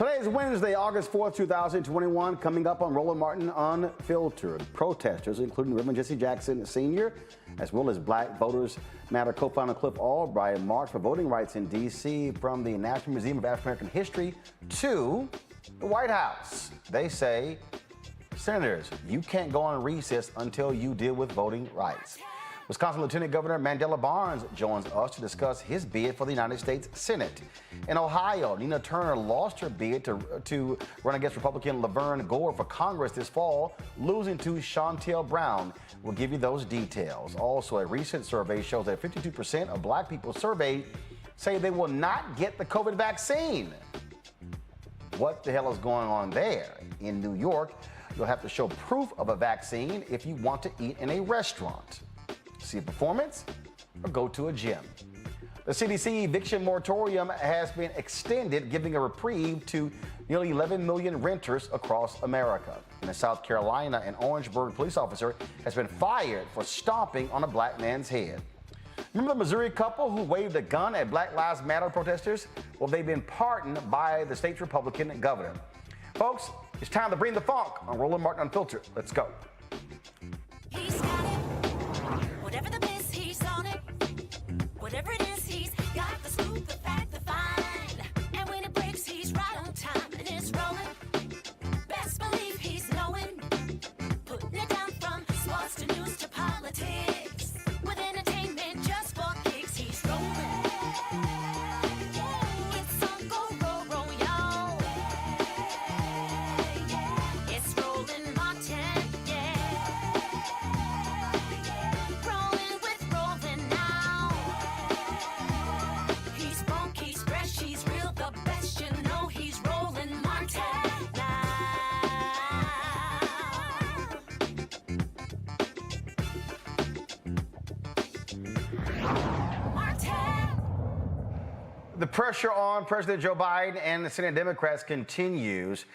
Today is Wednesday, August 4th, 2021. Coming up on Roland Martin Unfiltered, protesters, including Reverend Jesse Jackson Sr., as well as Black Voters Matter co-founder Cliff Albright, marched for voting rights in D.C. from the National Museum of African American History to the White House. They say, Senators, you can't go on recess until you deal with voting rights. Wisconsin Lieutenant Governor Mandela Barnes joins us to discuss his bid for the United States Senate. In Ohio, Nina Turner lost her bid to run against Republican Laverne Gore for Congress this fall, losing to Shontel Brown. We'll give you those details. Also, a recent survey shows that 52% of Black people surveyed say they will not get the COVID vaccine. What the hell is going on there? In New York, you'll have to show proof of a vaccine if you want to eat in a restaurant, see a performance, or go to a gym. The CDC Eviction moratorium has been extended, giving a reprieve to nearly 11 million renters across America. In South Carolina, an Orangeburg police officer has been fired for stomping on a black man's head. Remember the Missouri couple who waved a gun at Black Lives Matter protesters? Well, they've been pardoned by the state's Republican governor. Folks, it's time to bring the funk on Roland Martin Unfiltered. Let's go. He's got it. Whatever the miss, he's on it. Whatever it is, he's got the scoop, the fact, the find. And when it breaks, he's right on time and it's rolling. Best believe he's knowing. Putting it down from sports to news to politics. With entertainment just for kicks, he's rolling. It's on go, y'all. It's Roland Martin, rolling with Roland now. He's funky, he's fresh, he's real, the best, you know he's Roland Martin now. Martin. The pressure on President Joe Biden and the Senate Democrats continues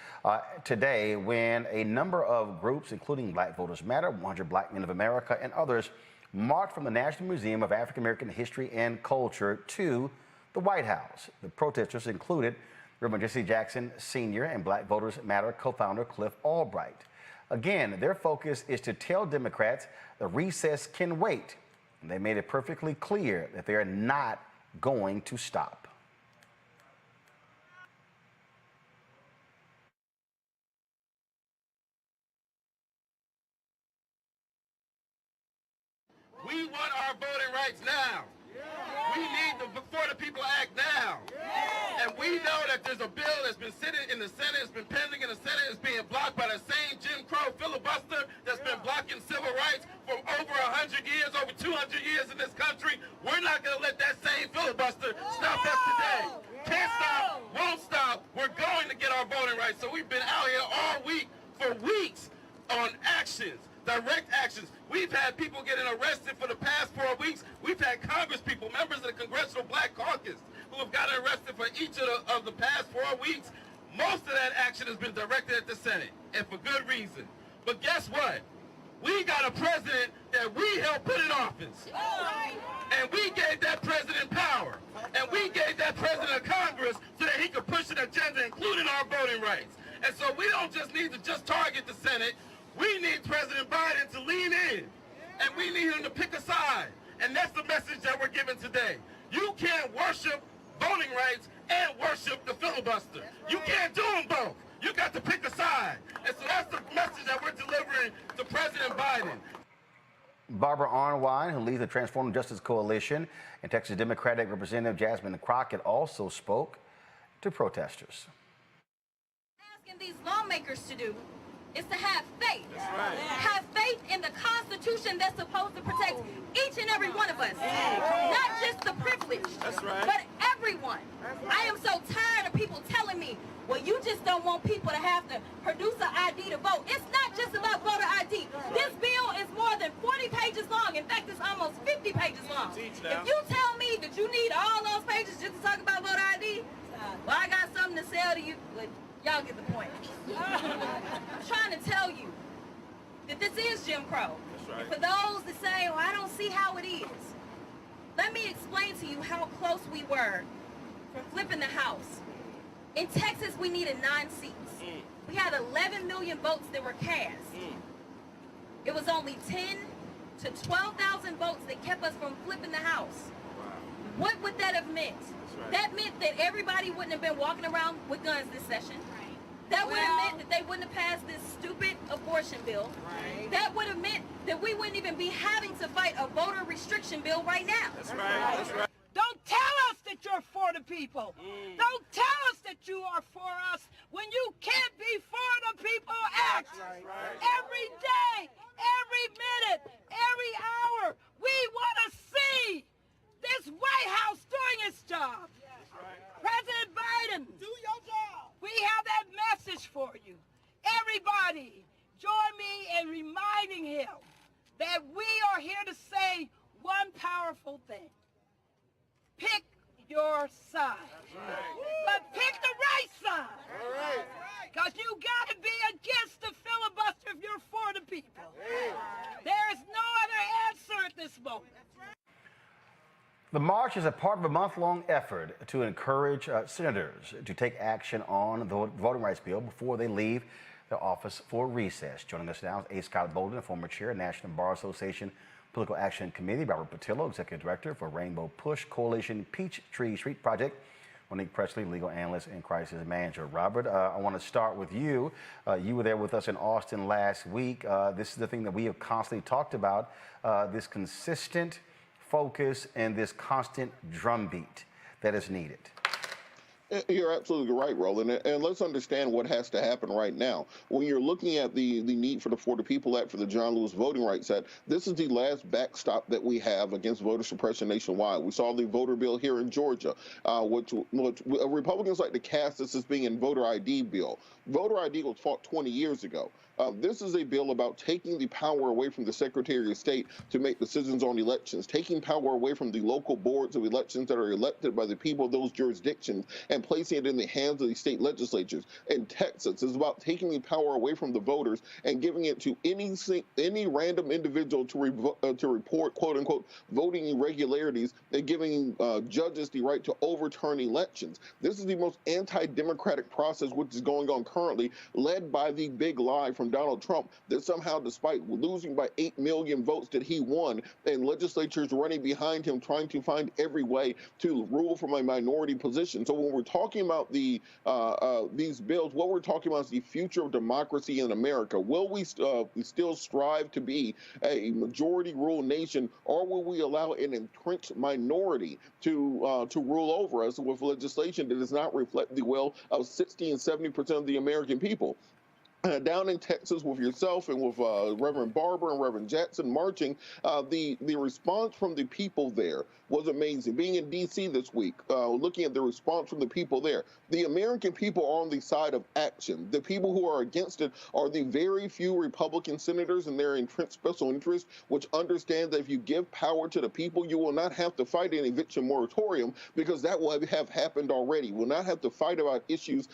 today when a number of groups, including Black Voters Matter, 100 Black Men of America, and others, marched from the National Museum of African American History and Culture to the White House. The protesters included Reverend Jesse Jackson Sr. and Black Voters Matter co-founder Cliff Albright. Again, their focus is to tell Democrats the recess can wait. And they made it perfectly clear that they are not going to stop. We want our voting rights now. We need the For the People Act now. And we know that there's a bill that's been sitting in the Senate, it's been pending in the Senate, it's being blocked by the same Jim Crow filibuster that's been blocking civil rights for over 100 years, over 200 years in this country. We're not going to let that same filibuster stop us today. Can't stop, won't stop. We're going to get our voting rights. So we've been out here all week, for weeks, on actions. Direct actions. We've had people getting arrested for the past 4 weeks. We've had Congress people, members of the Congressional Black Caucus, who have gotten arrested for each of the past 4 weeks. Most of that action has been directed at the Senate, and for good reason. But guess what? We got a president that we helped put in office. And we gave that president power. And we gave that president a Congress so that he could push an agenda, including our voting rights. And so we don't just need to just target the Senate. We need President Biden to lean in, and we need him to pick a side. And that's the message that we're giving today. You can't worship voting rights and worship the filibuster. You can't do them both. You got to pick a side. And so that's the message that we're delivering to President Biden. Barbara Arnwine, who leads the Transforming Justice Coalition, and Texas Democratic Representative Jasmine Crockett also spoke to protesters. Asking these lawmakers to do is to have faith. That's right. Have faith in the Constitution that's supposed to protect each and every one of us. Not just the privileged, That's right. but everyone. I am so tired of people telling me, well, you just don't want people to have to produce an ID to vote. It's not just about voter ID. This bill is more than 40 pages long. In fact, it's almost 50 pages long. If you tell me that you need all those pages just to talk about voter ID, well, I got something to sell to you. But y'all get the point. I'm trying to tell you that this is Jim Crow. That's right. And for those that say, well, I don't see how it is, let me explain to you how close we were from flipping the House. In Texas, we needed 9 seats. We had 11 million votes that were cast. It was only 10 to 12,000 votes that kept us from flipping the House. What would that have meant? That meant that everybody wouldn't have been walking around with guns this session. That would have meant that they wouldn't have passed this stupid abortion bill. That would have meant that we wouldn't even be having to fight a voter restriction bill right now. That's right. Don't tell us that you're for the people. Don't tell us that you are for us when you can't be for the people act. Every day, every minute, every hour, we want to see this White House doing its job. President Biden, do your job. We have that message for you. Everybody, join me in reminding him that we are here to say one powerful thing. Pick your side. But pick the right side. Because you got to be against the filibuster if you're for the people. There is no other answer at this moment. The march is a part of a month-long effort to encourage senators to take action on the voting rights bill before they leave their office for recess. Joining us now is A. Scott Bolden, former chair of the National Bar Association Political Action Committee, Robert Patillo, executive director for Rainbow Push Coalition Peachtree Street Project, Monique Presley, legal analyst and crisis manager. Robert, I want to start with you. You were there with us in Austin last week. This is the thing that we have constantly talked about, this consistent focus and this constant drumbeat that is needed. You're absolutely right, Roland. And let's understand what has to happen right now. When you're looking at the need for the People Act, for the John Lewis Voting Rights Act, this is the last backstop that we have against voter suppression nationwide. We saw the voter bill here in Georgia, which Republicans like to cast this as being a voter ID bill. Voter ID was fought 20 years ago. This is a bill about taking the power away from the Secretary of State to make decisions on elections, taking power away from the local boards of elections that are elected by the people of those jurisdictions and placing it in the hands of the state legislatures. In Texas, it's about taking the power away from the voters and giving it to any random individual to report, quote unquote, voting irregularities and giving judges the right to overturn elections. This is the most anti-democratic process which is going on currently, led by the big lie from Donald Trump that somehow, despite losing by 8 million votes, that he won, and legislatures running behind him trying to find every way to rule from a minority position. So when we're talking about these bills, what we're talking about is the future of democracy in America. Will we still strive to be a majority rule nation, or will we allow an entrenched minority to rule over us with legislation that does not reflect the will of 60 and 70% of the American people? Down in Texas with yourself and with Reverend Barber and Reverend Jackson marching, the response from the people there was amazing. Being in D.C. this week, looking at the response from the people there, the American people are on the side of action. The people who are against it are the very few Republican senators and their entrenched special interests, which understand that if you give power to the people, you will not have to fight an eviction moratorium, because that will have happened already. You will not have to fight about issues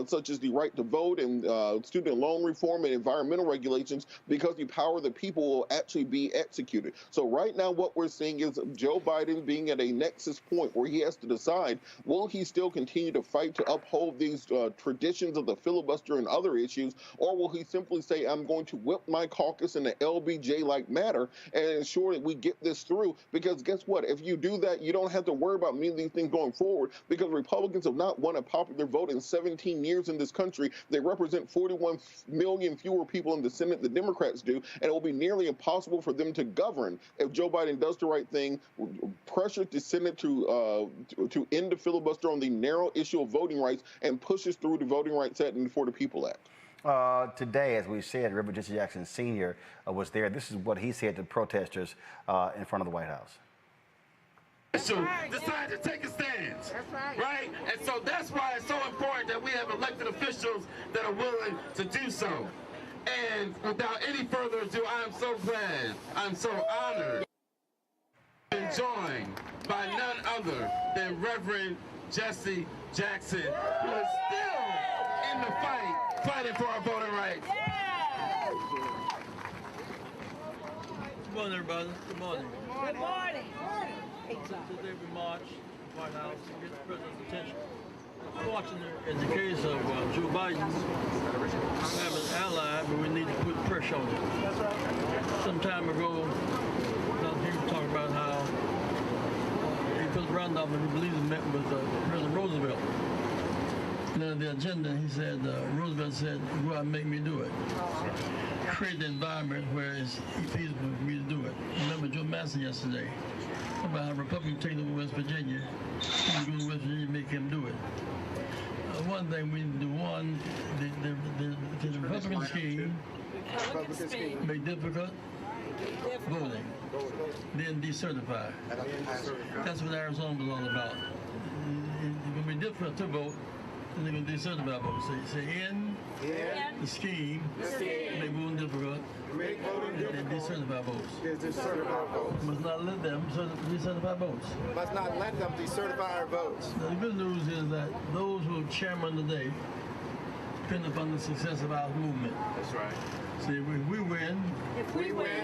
such as the right to vote and student loan reform and environmental regulations, because the power of the people will actually be executed. So right now what we're seeing is Joe Biden being at a nexus point where he has to decide, will he still continue to fight to uphold these traditions of the filibuster and other issues, or will he simply say, I'm going to whip my caucus in an LBJ-like manner and ensure that we get this through? Because guess what? If you do that, you don't have to worry about many of these things going forward, because Republicans have not won a popular vote in 17 years in this country. They represent 41 million fewer people in the Senate than Democrats do, and it will be nearly impossible for them to govern if Joe Biden does the right thing, pressure the Senate to end the filibuster on the narrow issue of voting rights, and pushes through the Voting Rights Act and the For the People Act. Today, as we said, Reverend Jesse Jackson Sr. Was there. This is what he said to protesters in front of the White House. Decide to take a stance, right? And so that's why it's so important that we have elected officials that are willing to do so. And without any further ado, I am so glad, I'm so honored, and joined by none other than Reverend Jesse Jackson, who is still in the fight, fighting for our voting rights. Good morning, everybody. Good morning. Good morning. Today we march to the White House to get the president's attention. Watching in the case of Joe Biden, we have an ally, but we need to put pressure on him. Some time ago, he was talking about how he put Randolph and he believes he met with President Roosevelt. And on the agenda, he said, Roosevelt said, go out and make me do it. Create the environment where it's feasible for me to do it. Remember Joe Manchin yesterday, about how Republicans take over West Virginia. He go to West Virginia and make him do it. One thing we need to do, one, the Republican scheme make difficult voting, then decertify. That's what Arizona was all about. It's going to be difficult to vote, then they're going to decertify votes. So say in the scheme, make voting difficult, and decertify votes. Must not let them decertify votes. Must not let them decertify our votes. Now, the good news is that those who are chairman today depend upon the success of our movement. That's right. See, if we win,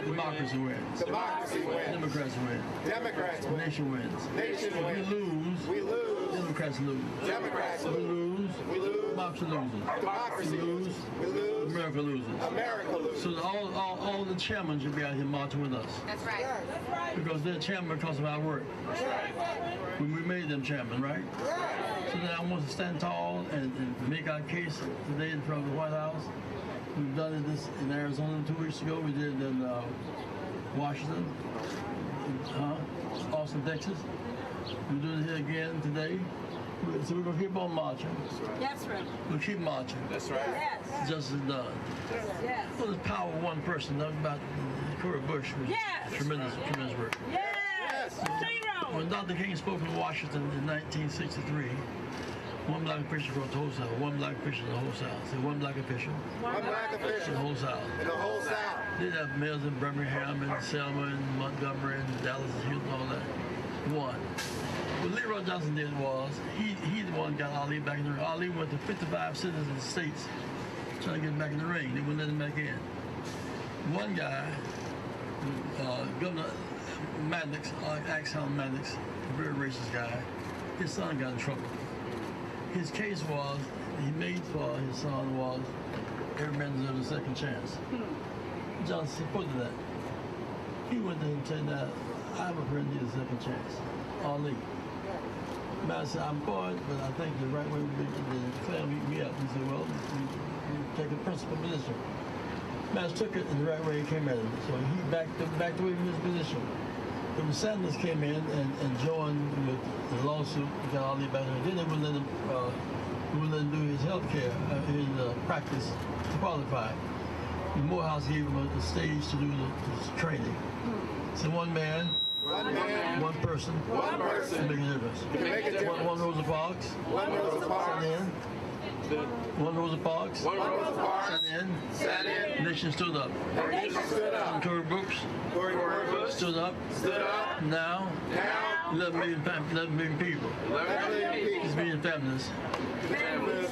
democracy wins. Democracy wins. Democrats win. Democrats The win. nation wins. Nation If wins. we lose, Democrats lose. Democrats We lose, democracy loses. Democracy We lose, we lose. America loses. America loses. So all the chairmen should be out here marching with us. That's right. Because they're chairman because of our work. When we made them chairman, right? So then I want to stand tall and make our case today in front of the White House. We've done this in Arizona 2 weeks ago. We did it in Washington, Austin, Texas. We're doing it here again today. So we're going to keep on marching. That's right. We'll keep marching. That's right. Yes. Justice done. Yes. Well, the power of one person, not about Cora Bush, was Yes. tremendous work. Yes. Zero. When Dr. King spoke in Washington in 1963, one black official across the whole South, one black official in the whole South. Say one black official One black in official the whole South. in the whole South. They have mayors in Birmingham and Selma and Montgomery and Dallas and Houston, all that. One. What Leroy Johnson did was, he the one got Ali back in the ring. Ali went to 55 cities and states trying to get him back in the ring. They wouldn't let him back in. One guy, Governor Maddox, Axel Maddox, a very racist guy, his son got in trouble. His case was, he made for his son was, every man deserves a second chance. Johnson supported that. He went to him and said, now, I have a friend need a second chance. Ali. Man said, I'm for it, but I think the right way would be to declare me up. He said, well, you take a principal position. Man took it in the right way he came at him. So he backed away from his position. But when Sanders came in and joined with the lawsuit, got Ali back there, then they wouldn't let him do his health care, his practice to qualify. The Morehouse gave him a stage to do the training. So one man, one person, can make a difference. make a difference. One Rosa Parks, One Rosa Parks. sat in. One Rosa Parks, One Rosa Parks. sat in. Nation stood up. Nation stood up. Tory Brooks Tory Bush stood up. stood up. Now, Now, 11 million people. 11 million people. These million families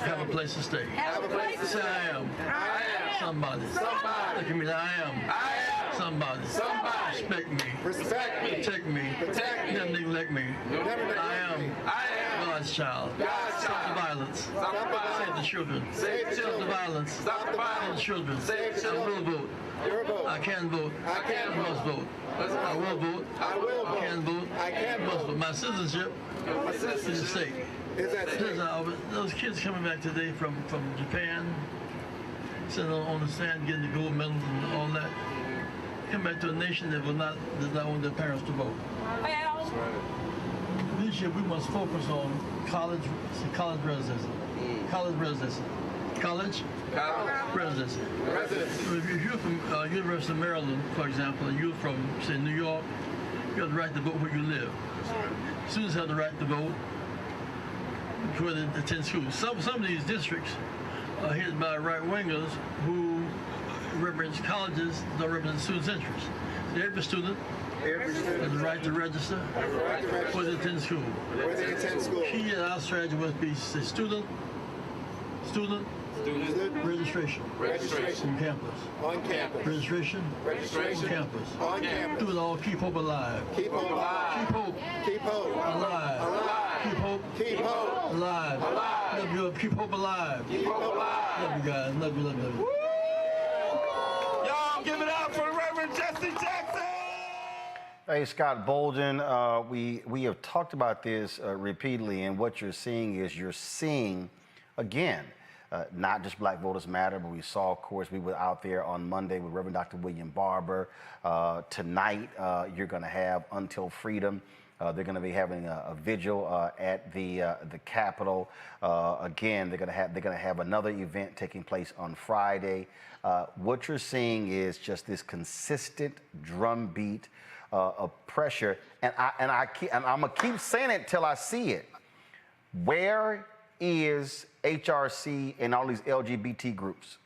have a place to stay. Have a place to Say I am I am somebody. somebody. Look at me, I am somebody. Somebody. Respect me. Respect me. Protect me. Protect me. Never neglect me. Never neglect I am me. I am God's child. God's Stop child. the violence. Stop the violence. Save the children. Save the Stop the children. violence. Stop the Save violence. the children. Save the I will children. vote. Your vote. I can vote. I can I must vote. vote. I will vote. I will I vote. can vote. I can must vote. vote. My citizenship My is at citizenship stake. is at stake. Those kids coming back today from Japan, sitting on the stand, getting the gold medals and all that, come back to a nation that does not want their parents to vote. Well, This year we must focus on college residency. College residency. College residency. Residents. If you're from University of Maryland, for example, and you're from, say, New York, you have the right to vote where you live. Students have the right to vote where they attend school. Some of these districts are headed by right-wingers who represent colleges, don't represent students' interests. So every student Every has student the right to register has the right to where register they attend school. where they attend school. Key in our strategy must be say, student Student registration registration on campus. on campus. Registration Registration on campus. on campus. Do it all. Keep hope alive. Keep hope alive. Keep hope Keep hope alive. alive. Keep hope Keep hope alive. alive. Love you. Keep hope alive. Keep hope alive. Love you guys. Love you. Love you. Love you. Y'all give it up for Reverend Jesse Jackson. Hey, Scott Bolden, we have talked about this repeatedly, and what you're seeing is again, not just Black Voters Matter, but we saw, of course, we were out there on Monday with Reverend Dr. William Barber. Tonight, you're going to have Until Freedom. They're going to be having a vigil at the Capitol. Again, they're going to have another event taking place on Friday. What you're seeing is just this consistent drumbeat of pressure, and I'm gonna keep saying it till I see it. Where is HRC and all these LGBT groups?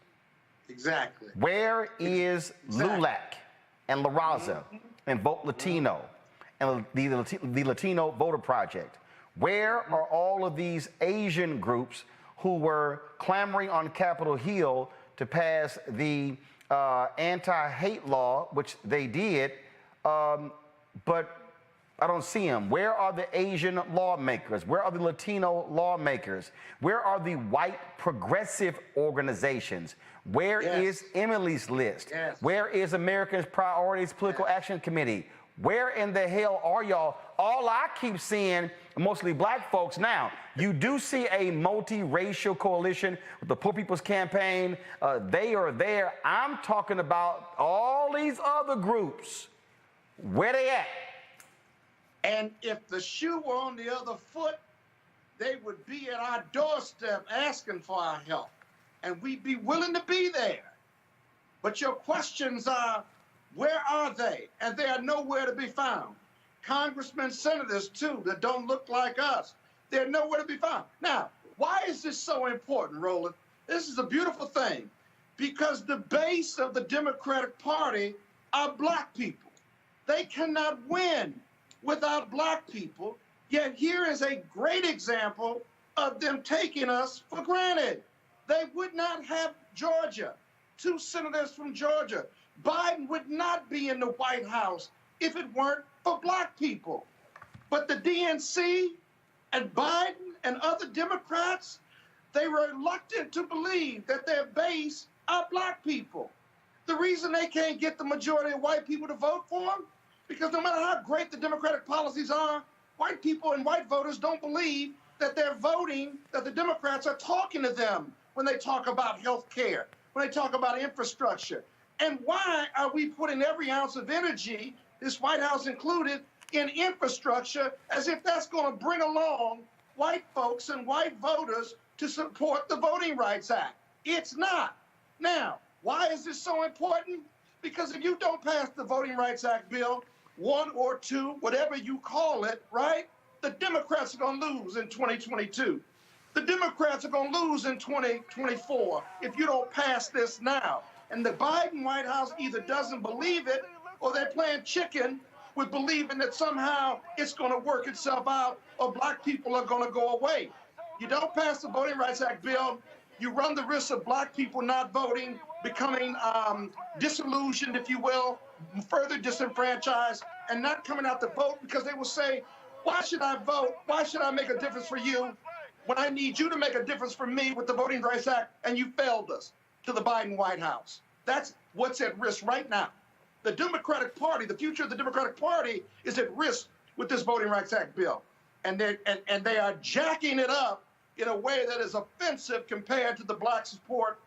Exactly. Where is LULAC and La Raza and Vote Latino and the Latino Voter Project? Where are all of these Asian groups who were clamoring on Capitol Hill to pass the anti-hate law, which they did, but I don't see them. Where are the Asian lawmakers? Where are the Latino lawmakers? Where are the white progressive organizations? Where is Emily's List? Where is Americans Priorities Political Action Committee? Where in the hell are y'all? All I keep seeing, mostly black folks now, you do see a multiracial coalition with the Poor People's Campaign. They are there. I'm talking about all these other groups. Where they at? And if the shoe were on the other foot, they would be at our doorstep asking for our help. And we'd be willing to be there. But your questions are, where are they? And they are nowhere to be found. Congressmen, senators, too, that don't look like us, they're nowhere to be found. Now, why is this so important, Roland? This is a beautiful thing, because the base of the Democratic Party are black people. They cannot win without black people, yet here is a great example of them taking us for granted. They would not have Georgia, 2 senators from Georgia. Biden would not be in the White House if it weren't for black people. But the DNC and Biden and other Democrats, they were reluctant to believe that their base are black people. The reason they can't get the majority of white people to vote for them, because no matter how great the Democratic policies are, white people and white voters don't believe that they're voting, that the Democrats are talking to them when they talk about health care, when they talk about infrastructure. And why are we putting every ounce of energy, this White House included, in infrastructure as if that's going to bring along white folks and white voters to support the Voting Rights Act? It's not. Now, why is this so important? Because if you don't pass the Voting Rights Act bill, 1 or 2, whatever you call it, right, the Democrats are going to lose in 2022. The Democrats are going to lose in 2024 if you don't pass this now. And the Biden White House either doesn't believe it, or they're playing chicken with believing that somehow it's going to work itself out, or black people are going to go away. You don't pass the Voting Rights Act bill, you run the risk of black people not voting, becoming disillusioned, if you will, further disenfranchised, and not coming out to vote because they will say, why should I vote? Why should I make a difference for you when I need you to make a difference for me with the Voting Rights Act, and you failed us to the Biden White House? That's what's at risk right now. The Democratic Party, the future of the Democratic Party is at risk with this Voting Rights Act bill. And they are jacking it up in a way that is offensive compared to the black support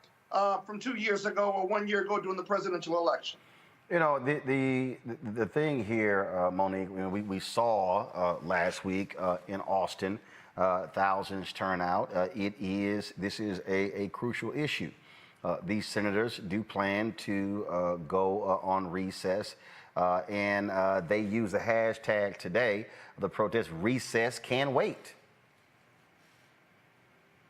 from 2 years ago or 1 year ago during the presidential election. You know, the thing here, Monique, you know, we saw last week in Austin, thousands turn out. This is a crucial issue. These senators do plan to go on recess, and they use the hashtag today, the protest, recess can wait.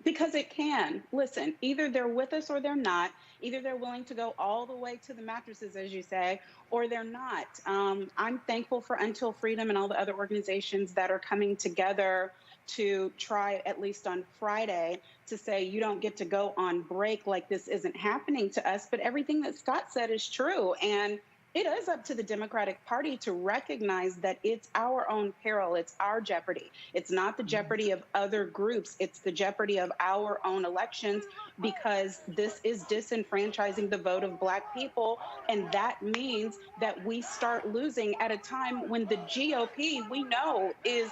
Because it can. Listen, either they're with us or they're not. Either they're willing to go all the way to the mattresses, as you say, or they're not. I'm thankful for Until Freedom and all the other organizations that are coming together to try, at least on Friday, to say you don't get to go on break like this isn't happening to us. But everything that Scott said is true. And It is up to the Democratic Party to recognize that it's our own peril. It's our jeopardy. It's not the jeopardy of other groups. It's the jeopardy of our own elections, because this is disenfranchising the vote of Black people. And that means that we start losing at a time when the GOP, we know, is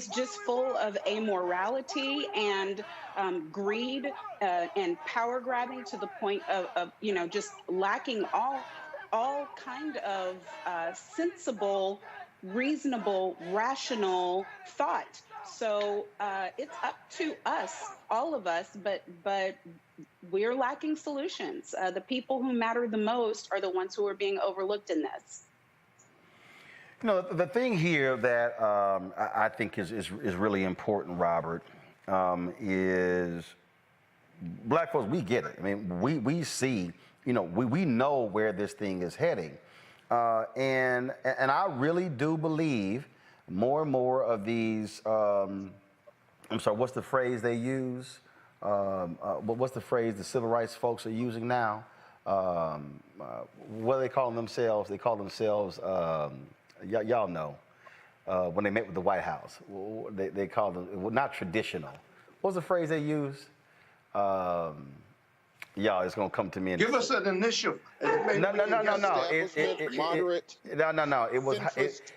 just full of amorality and greed and power grabbing, to the point of just lacking all kind of sensible, reasonable, rational thought. So it's up to us, all of us, but we're lacking solutions. The people who matter the most are the ones who are being overlooked in this. You know, the thing here that I think is really important, Robert, is Black folks, we get it. I mean, we see, we know where this thing is heading. And I really do believe more and more of these, I'm sorry, what's the phrase they use? What's the phrase the civil rights folks are using now? What do they call themselves? They call themselves, y'all know, when they met with the White House, they call them, well, not traditional. What's the phrase they use? Y'all, it's gonna come to me. Give us an initial. No. Moderate. No.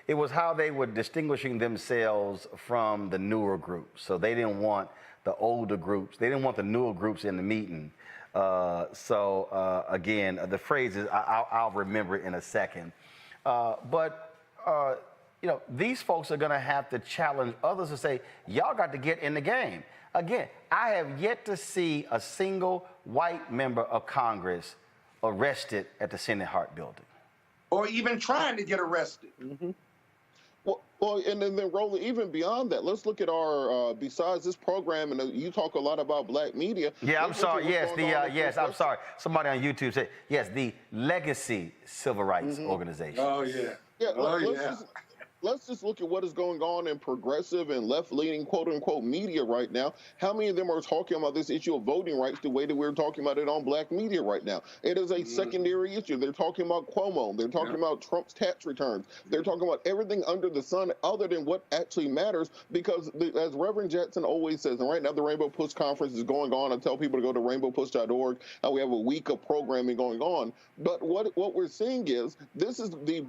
It was how they were distinguishing themselves from the newer groups. So they didn't want the older groups. They didn't want the newer groups in the meeting. Again, the phrase is, I'll remember it in a second. These folks are going to have to challenge others to say, y'all got to get in the game. Again, I have yet to see a single white member of Congress arrested at the Senate Hart Building. Or even trying to get arrested. Mm-hmm. Well, and then Roland, even beyond that, let's look at our, besides this program, and you talk a lot about Black media. Yeah, I'm sorry. Yes, I'm sorry. Somebody on YouTube said, yes, the Legacy Civil Rights Organization. Oh, yeah. Let's just look at what is going on in progressive and left-leaning, quote-unquote, media right now. How many of them are talking about this issue of voting rights the way that we're talking about it on Black media right now? It is a secondary issue. They're talking about Cuomo. They're talking about Trump's tax returns. They're talking about everything under the sun other than what actually matters, because as Reverend Jackson always says, and right now the Rainbow Push Conference is going on. I tell people to go to rainbowpush.org. We have a week of programming going on. But what we're seeing is this is the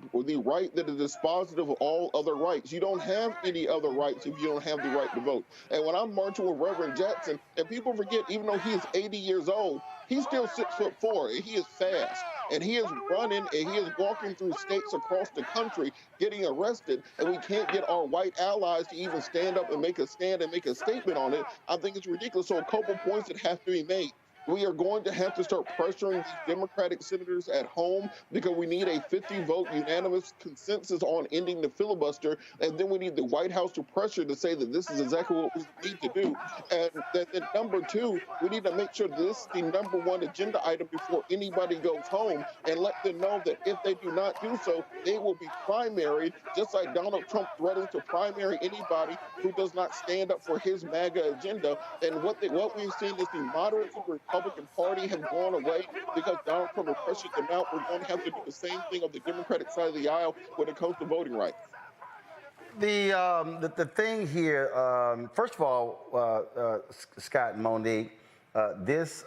right that is dispositive of all other rights. You don't have any other rights if you don't have the right to vote. And when I'm marching with Reverend Jackson, and people forget, even though he is 80 years old, he's still 6'4", and he is fast. And he is running, and he is walking through states across the country getting arrested, and we can't get our white allies to even stand up and make a stand and make a statement on it. I think it's ridiculous. So a couple points that have to be made. We are going to have to start pressuring these Democratic senators at home, because we need a 50-vote unanimous consensus on ending the filibuster. And then we need the White House to pressure to say that this is exactly what we need to do. And then number two, we need to make sure this is the number one agenda item before anybody goes home, and let them know that if they do not do so, they will be primaried, just like Donald Trump threatens to primary anybody who does not stand up for his MAGA agenda. And what we've seen is the moderates of the Republican Party have gone away because Donald Trump has pressured them out. We're going to have to do the same thing on the Democratic side of the aisle when it comes to voting rights. The thing here, first of all, Scott and Monique, this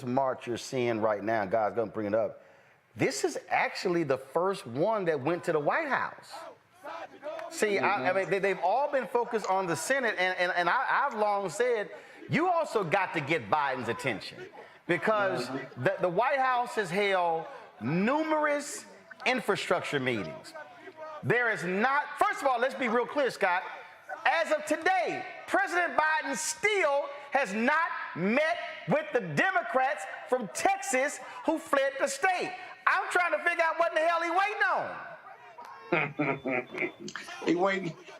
march you're seeing right now, God's going to bring it up. This is actually the first one that went to the White House. See, I mean, they've all been focused on the Senate, and I've long said, you also got to get Biden's attention, because the White House has held numerous infrastructure meetings. There is not, first of all, let's be real clear, Scott. As of today, President Biden still has not met with the Democrats from Texas who fled the state. I'm trying to figure out what in the hell he waiting on.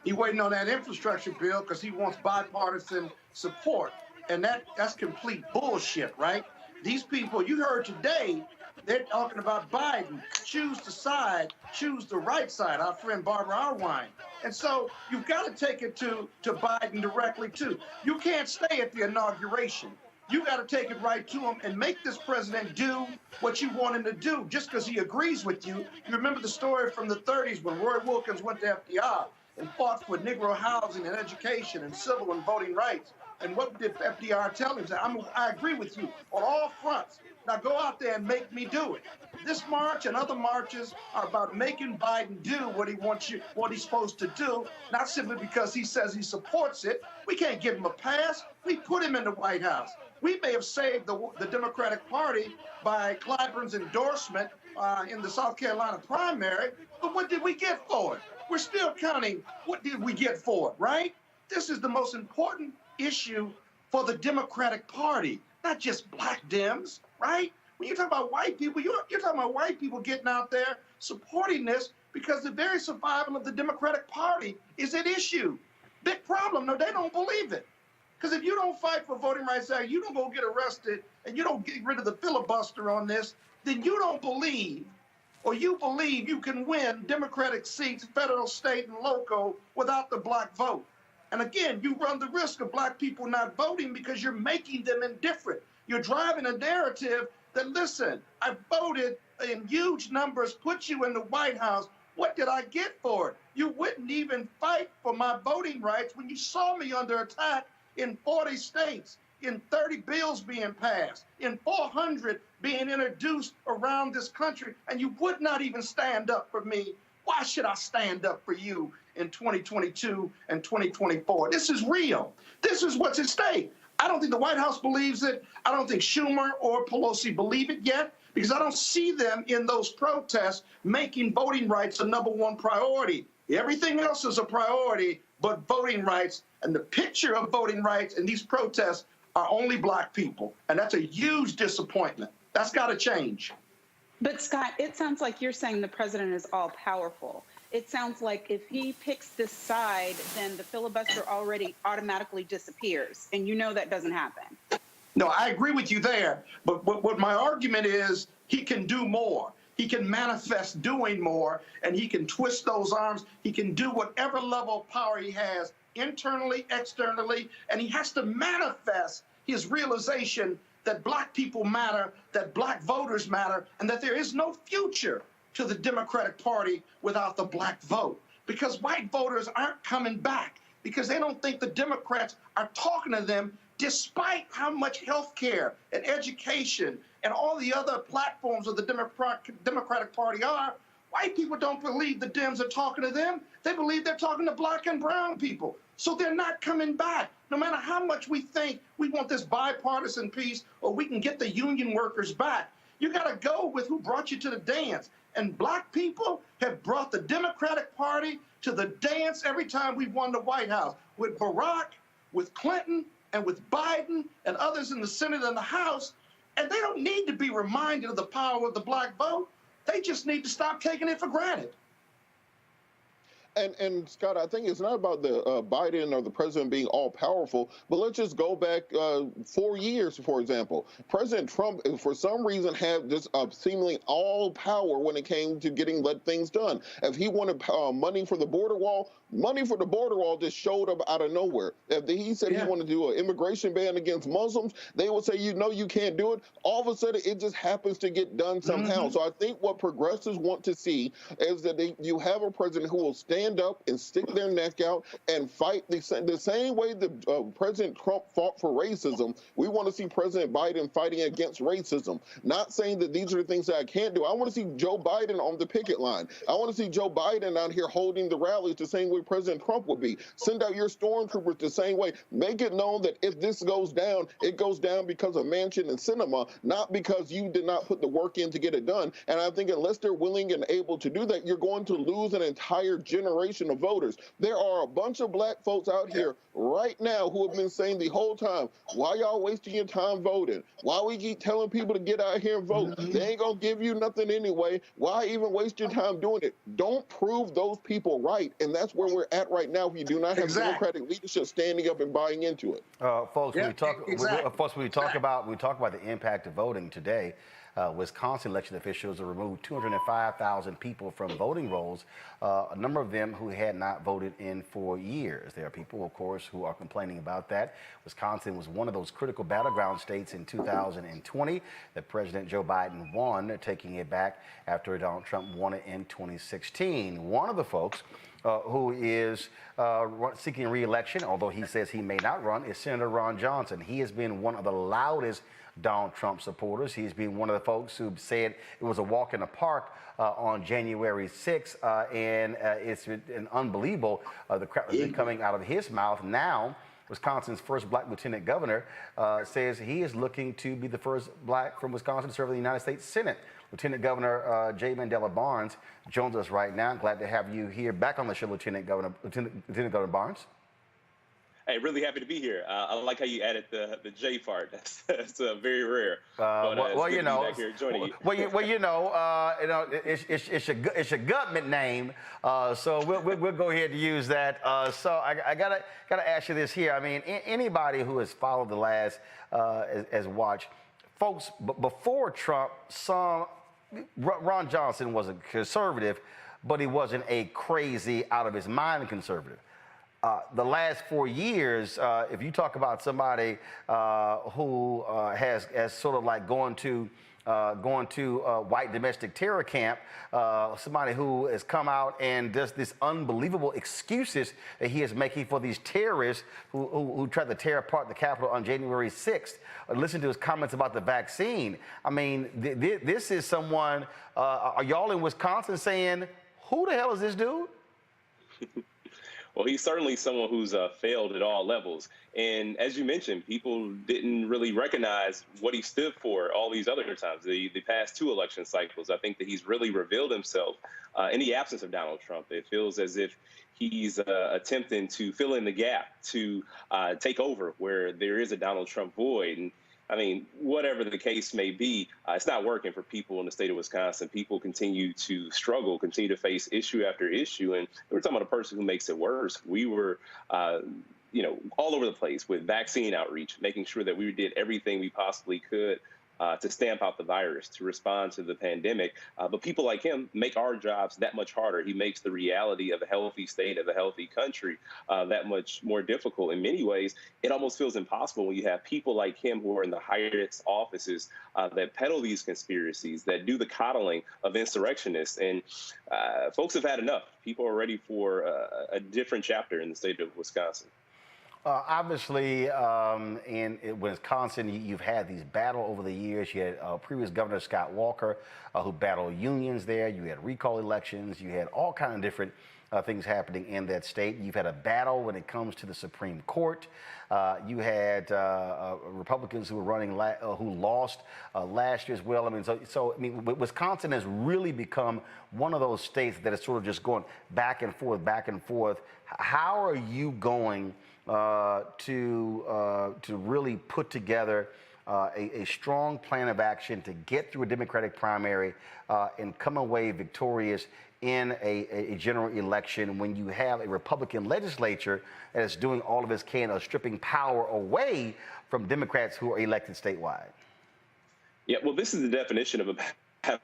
He waiting on that infrastructure bill because he wants bipartisan support. And that's complete bullshit, right? These people, you heard today, they're talking about Biden. Choose the side, choose the right side, our friend Barbara Arwine. And so you've got to take it to Biden directly, too. You can't stay at the inauguration. You got to take it right to him and make this president do what you want him to do just because he agrees with you. You remember the story from the 30s when Roy Wilkins went to FDR and fought for Negro housing and education and civil and voting rights. And what did FDR tell him? He said, I agree with you on all fronts. Now go out there and make me do it. This march and other marches are about making Biden do what he wants you, what he's supposed to do, not simply because he says he supports it. We can't give him a pass. We put him in the White House. We may have saved the Democratic Party by Clyburn's endorsement in the South Carolina primary, but what did we get for it? We're still counting what did we get for it, right? This is the most important issue for the Democratic Party, not just black Dems, right? When you talk about white people, you're talking about white people getting out there supporting this because the very survival of the Democratic Party is at issue. Big problem. No, they don't believe it. Because if you don't fight for Voting Rights Act, you don't go get arrested, and you don't get rid of the filibuster on this, then you don't believe, or you believe you can win Democratic seats, federal, state, and local, without the black vote. And again, you run the risk of black people not voting because you're making them indifferent. You're driving a narrative that, listen, I voted in huge numbers, put you in the White House. What did I get for it? You wouldn't even fight for my voting rights when you saw me under attack in 40 states, in 30 bills being passed, in 400 being introduced around this country, and you would not even stand up for me. Why should I stand up for you in 2022 and 2024? This is real. This is what's at stake. I don't think the White House believes it. I don't think Schumer or Pelosi believe it yet, because I don't see them in those protests making voting rights a #1 priority. Everything else is a priority, but voting rights, and the picture of voting rights in these protests are only black people. And that's a huge disappointment. That's got to change. But Scott, it sounds like you're saying the president is all powerful. It sounds like if he picks this side, then the filibuster already automatically disappears. And you know that doesn't happen. No, I agree with you there. But what my argument is, he can do more. He can manifest doing more, and he can twist those arms. He can do whatever level of power he has, internally, externally, and he has to manifest his realization that black people matter, that black voters matter, and that there is no future to the Democratic Party without the black vote. Because white voters aren't coming back, because they don't think the Democrats are talking to them, despite how much health care and education and all the other platforms of the Democratic Party are. White people don't believe the Dems are talking to them. They believe they're talking to black and brown people. So they're not coming back. No matter how much we think we want this bipartisan peace or we can get the union workers back, you got to go with who brought you to the dance. And black people have brought the Democratic Party to the dance every time we've won the White House. With Barack, with Clinton, and with Biden and others in the Senate and the House. And they don't need to be reminded of the power of the black vote. They just need to stop taking it for granted. And Scott, I think it's not about the Biden or the president being all powerful, but let's just go back 4 years, for example. President Trump, for some reason, had this seemingly all power when it came to getting things done. If he wanted money for the border wall just showed up out of nowhere. If he said he wanted to do an immigration ban against Muslims, they would say, you can't do it. All of a sudden, it just happens to get done somehow. So I think what progressives want to see is that you have a president who will stand up and stick their neck out and fight the same way that President Trump fought for racism. We want to see President Biden fighting against racism. Not saying that these are the things that I can't do. I want to see Joe Biden on the picket line. I want to see Joe Biden out here holding the rallies the same way President Trump would be. Send out your stormtroopers the same way. Make it known that if this goes down, it goes down because of Manchin and Sinema, not because you did not put the work in to get it done. And I think unless they're willing and able to do that, you're going to lose an entire generation of voters. There are a bunch of black folks out here right now who have been saying the whole time, why y'all wasting your time voting? Why we keep telling people to get out here and vote? They ain't gonna give you nothing anyway. Why even waste your time doing it? Don't prove those people right. And that's where where we're at right now. We do not have Exactly. Democratic leadership standing up and buying into it. Folks, Yeah, when we talk, exactly. folks, when we talk about the impact of voting today, Wisconsin election officials have removed 205,000 people from voting rolls, a number of them who had not voted in for years. There are people, of course, who are complaining about that. Wisconsin was one of those critical battleground states in 2020 that President Joe Biden won, taking it back after Donald Trump won it in 2016. One of the folks who is seeking re-election, although he says he may not run, is Senator Ron Johnson. He has been one of the loudest Donald Trump supporters. He's been one of the folks who said it was a walk in the park on January 6th, and it's been unbelievable, the crap that's been coming out of his mouth. Now, Wisconsin's first black lieutenant governor says he is looking to be the first black from Wisconsin to serve in the United States Senate. Lieutenant Governor J. Mandela Barnes joins us right now. Glad to have you here back on the show, Lieutenant Governor Barnes. Hey, really happy to be here. I like how you added the J part. That's very rare. Well, you know, back here joining you. It's your government name, so we'll go ahead and use that. So I gotta ask you this here. I mean, anybody who has followed the last as watched, folks, before Trump, Ron Johnson was a conservative, but he wasn't a crazy, out of his mind conservative. The last 4 years, if you talk about somebody who has sort of like going to white domestic terror camp, somebody who has come out and does this unbelievable excuses that he is making for these terrorists who tried to tear apart the Capitol on January 6th. Listen to his comments about the vaccine. I mean, this is someone, are y'all in Wisconsin saying, who the hell is this dude? Well, he's certainly someone who's failed at all levels. And as you mentioned, people didn't really recognize what he stood for all these other times, the past 2 election cycles. I think that he's really revealed himself in the absence of Donald Trump. It feels as if he's attempting to fill in the gap, to take over where there is a Donald Trump void. And I mean, whatever the case may be, it's not working for people in the state of Wisconsin. People continue to struggle, continue to face issue after issue. And we're talking about a person who makes it worse. We were, all over the place with vaccine outreach, making sure that we did everything we possibly could to stamp out the virus, to respond to the pandemic. But people like him make our jobs that much harder. He makes the reality of a healthy state, of a healthy country, that much more difficult. In many ways, it almost feels impossible when you have people like him who are in the highest offices that peddle these conspiracies, that do the coddling of insurrectionists. And folks have had enough. People are ready for a different chapter in the state of Wisconsin. Obviously, in Wisconsin, you've had these battle over the years. You had previous Governor Scott Walker, who battled unions there. You had recall elections. You had all kinds of different things happening in that state. You've had a battle when it comes to the Supreme Court. You had Republicans who were running, who lost last year as well. I mean, Wisconsin has really become one of those states that is sort of just going back and forth, back and forth. How are you going to really put together a strong plan of action to get through a Democratic primary and come away victorious in a general election when you have a Republican legislature that is doing all of its can of stripping power away from Democrats who are elected statewide? Yeah, well, this is the definition of a...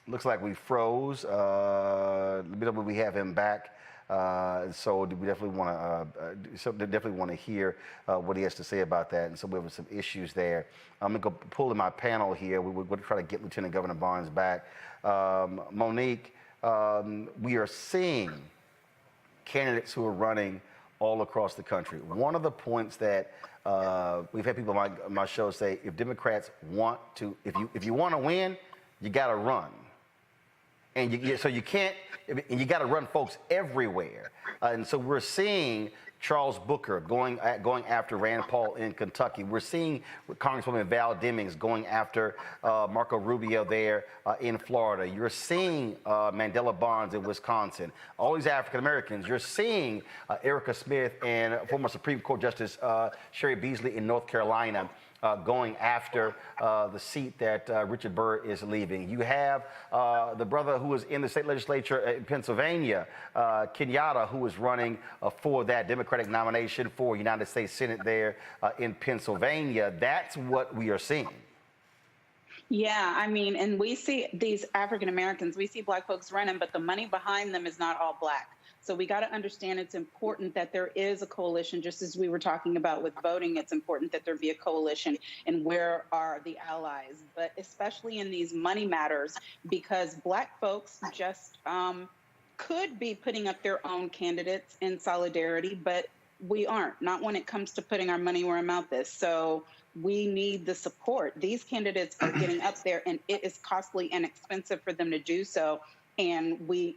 Looks like we froze. We have him back. So we definitely want to hear what he has to say about that. And so we have some issues there. I'm going to go pull in my panel here. We'll try to get Lieutenant Governor Barnes back. Monique, we are seeing candidates who are running all across the country. One of the points that we've had people on my show say, if Democrats want to, if you want to win, you got to run. And you can't, and you got to run folks everywhere. And so we're seeing Charles Booker going after Rand Paul in Kentucky. We're seeing Congresswoman Val Demings going after Marco Rubio there in Florida. You're seeing Mandela Barnes in Wisconsin. All these African Americans. You're seeing Erica Smith and former Supreme Court Justice Sherry Beasley in North Carolina. going after the seat that Richard Burr is leaving. You have the brother who is in the state legislature in Pennsylvania, Kenyatta, who is running for that Democratic nomination for United States Senate there in Pennsylvania. That's what we are seeing. Yeah, I mean, and we see these African Americans, we see Black folks running, but the money behind them is not all Black. So we got to understand it's important that there is a coalition, just as we were talking about with voting. It's important that there be a coalition, and where are the allies? But especially in these money matters, because Black folks just could be putting up their own candidates in solidarity, but we aren't, not when it comes to putting our money where our mouth is. So we need the support. These candidates are getting up there, and it is costly and expensive for them to do so. And we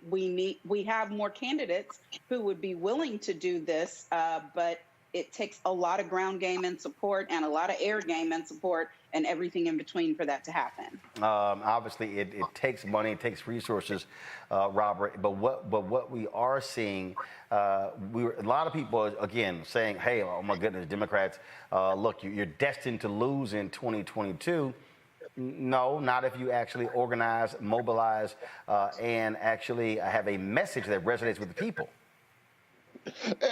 have more candidates who would be willing to do this, but it takes a lot of ground game and support and a lot of air game and support and everything in between for that to happen. Obviously, it takes money, it takes resources, Robert. But what we are seeing, a lot of people are, again, saying, "Hey, oh my goodness, Democrats, look, you're destined to lose in 2022." No, not if you actually organize, mobilize, and actually have a message that resonates with the people.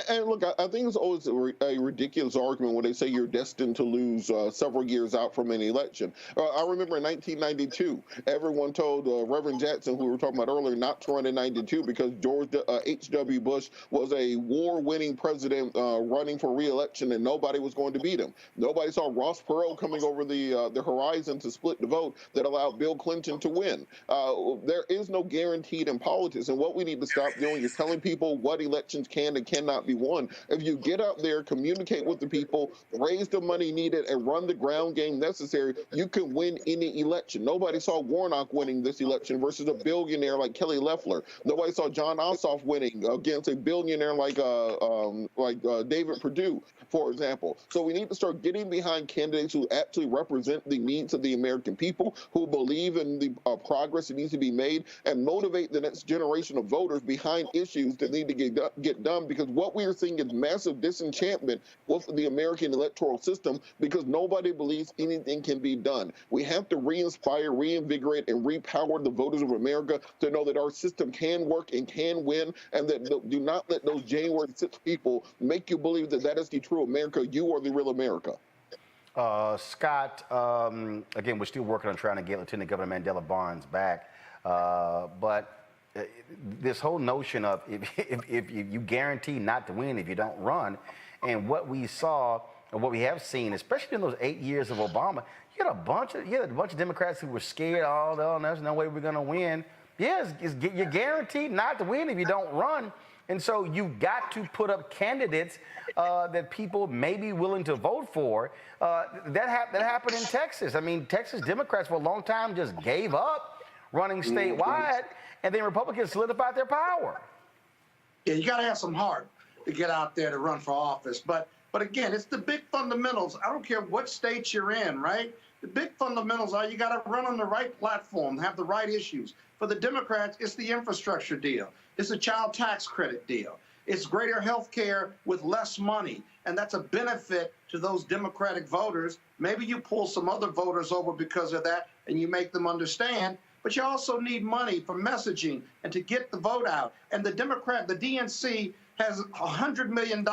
And look, I think it's always a ridiculous argument when they say you're destined to lose several years out from an election. I remember in 1992, everyone told Reverend Jackson, who we were talking about earlier, not to run in 92 because George H.W. Bush was a war-winning president running for re-election, and nobody was going to beat him. Nobody saw Ross Perot coming over the horizon to split the vote that allowed Bill Clinton to win. There is no guaranteed in politics, and what we need to stop doing is telling people what elections can and cannot be won. If you get out there, communicate with the people, raise the money needed, and run the ground game necessary, you can win any election. Nobody saw Warnock winning this election versus a billionaire like Kelly Loeffler. Nobody saw John Ossoff winning against a billionaire like David Perdue, for example. So we need to start getting behind candidates who actually represent the needs of the American people, who believe in the progress that needs to be made, and motivate the next generation of voters behind issues that need to get done. Because what we are seeing is massive disenchantment with the American electoral system because nobody believes anything can be done. We have to re-inspire, reinvigorate, and repower the voters of America to know that our system can work and can win, and that do not let those January 6 people make you believe that that is the true America. You are the real America. Scott, again, we're still working on trying to get Lieutenant Governor Mandela Barnes back, but this whole notion of if you guarantee not to win if you don't run, and what we saw, or what we have seen, especially in those 8 years of Obama, you had a bunch of Democrats who were scared. Oh, no, there's no way we're going to win. Yes, you're guaranteed not to win if you don't run, and so you got to put up candidates that people may be willing to vote for. That happened in Texas. I mean, Texas Democrats for a long time just gave up running statewide. And then Republicans solidified their power. Yeah, you got to have some heart to get out there to run for office. But again, it's the big fundamentals. I don't care what state you're in, right? The big fundamentals are you got to run on the right platform, have the right issues. For the Democrats, it's the infrastructure deal. It's a child tax credit deal. It's greater health care with less money. And that's a benefit to those Democratic voters. Maybe you pull some other voters over because of that and you make them understand. But you also need money for messaging and to get the vote out. And the DNC has $100 million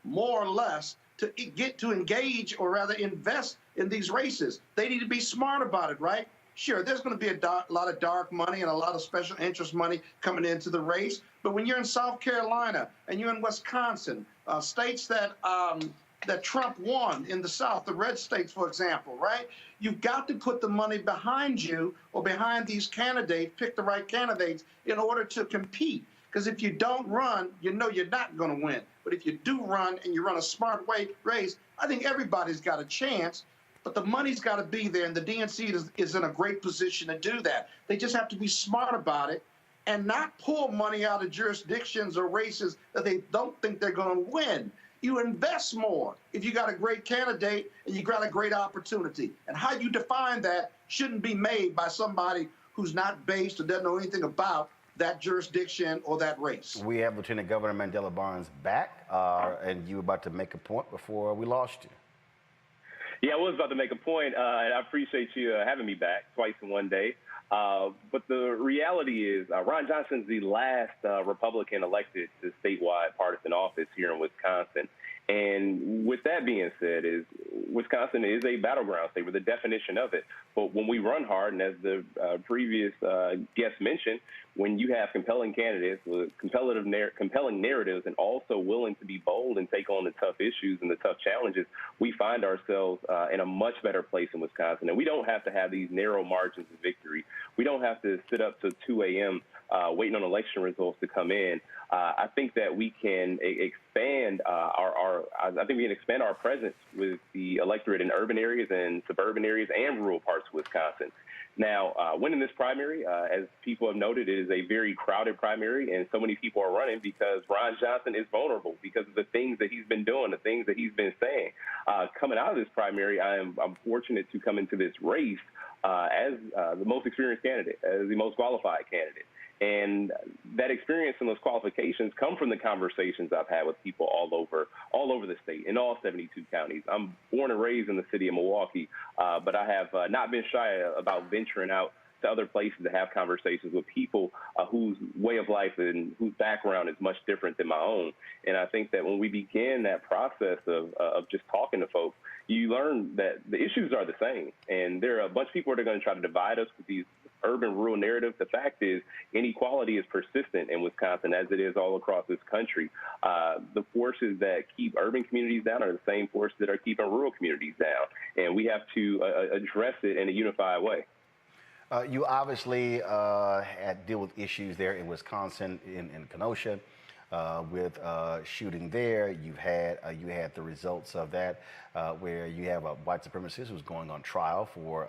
more or less to engage, or rather invest in these races. They need to be smart about it, right? Sure, there's going to be a lot of dark money and a lot of special interest money coming into the race. But when you're in South Carolina and you're in Wisconsin, states that Trump won in the South, the red states, for example, right? You've got to put the money behind you or behind these candidates, pick the right candidates in order to compete. Because if you don't run, you know you're not going to win. But if you do run and you run a smart race, I think everybody's got a chance. But the money's got to be there, and the DNC is in a great position to do that. They just have to be smart about it and not pull money out of jurisdictions or races that they don't think they're going to win. You invest more if you got a great candidate and you got a great opportunity. And how you define that shouldn't be made by somebody who's not based or doesn't know anything about that jurisdiction or that race. We have Lieutenant Governor Mandela Barnes back, and you were about to make a point before we lost you. Yeah, I was about to make a point, and I appreciate you having me back twice in one day. But the reality is Ron Johnson's the last Republican elected to statewide partisan office here in Wisconsin. And with that being said, Wisconsin is a battleground state with the definition of it. But when we run hard, and as the previous guest mentioned, when you have compelling candidates with compelling narratives and also willing to be bold and take on the tough issues and the tough challenges, we find ourselves in a much better place in Wisconsin. And we don't have to have these narrow margins of victory. We don't have to sit up till 2 a.m. Waiting on election results to come in. I think that we can expand I think we can expand our presence with the electorate in urban areas and suburban areas and rural parts of Wisconsin. Now, winning this primary, as people have noted, it is a very crowded primary, and so many people are running because Ron Johnson is vulnerable because of the things that he's been doing, the things that he's been saying. Coming out of this primary, I'm fortunate to come into this race as the most experienced candidate, as the most qualified candidate. And that experience and those qualifications come from the conversations I've had with people all over the state, in all 72 counties. I'm born and raised in the city of Milwaukee, but I have not been shy about venturing out to other places to have conversations with people whose way of life and whose background is much different than my own. And I think that when we begin that process of just talking to folks, you learn that the issues are the same. And there are a bunch of people that are going to try to divide us with these urban-rural narrative. The fact is inequality is persistent in Wisconsin as it is all across this country. The forces that keep urban communities down are the same forces that are keeping rural communities down, and we have to address it in a unified way. You obviously had to deal with issues there in Wisconsin, in Kenosha, with shooting there. You had the results of that, where you have a white supremacist who's going on trial for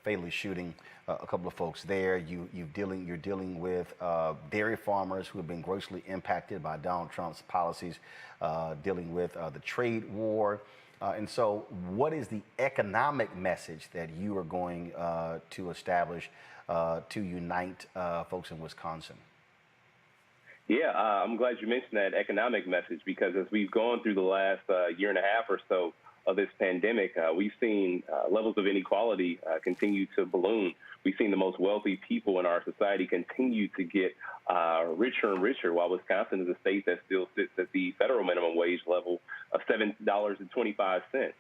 fatally shooting a couple of folks there. You're dealing with dairy farmers who have been grossly impacted by Donald Trump's policies, dealing with the trade war. And so what is the economic message that you are going to establish to unite folks in Wisconsin? Yeah, I'm glad you mentioned that economic message, because as we've gone through the last year and a half or so of this pandemic, we've seen levels of inequality continue to balloon. We've seen the most wealthy people in our society continue to get richer and richer, while Wisconsin is a state that still sits at the federal minimum wage level of $7.25.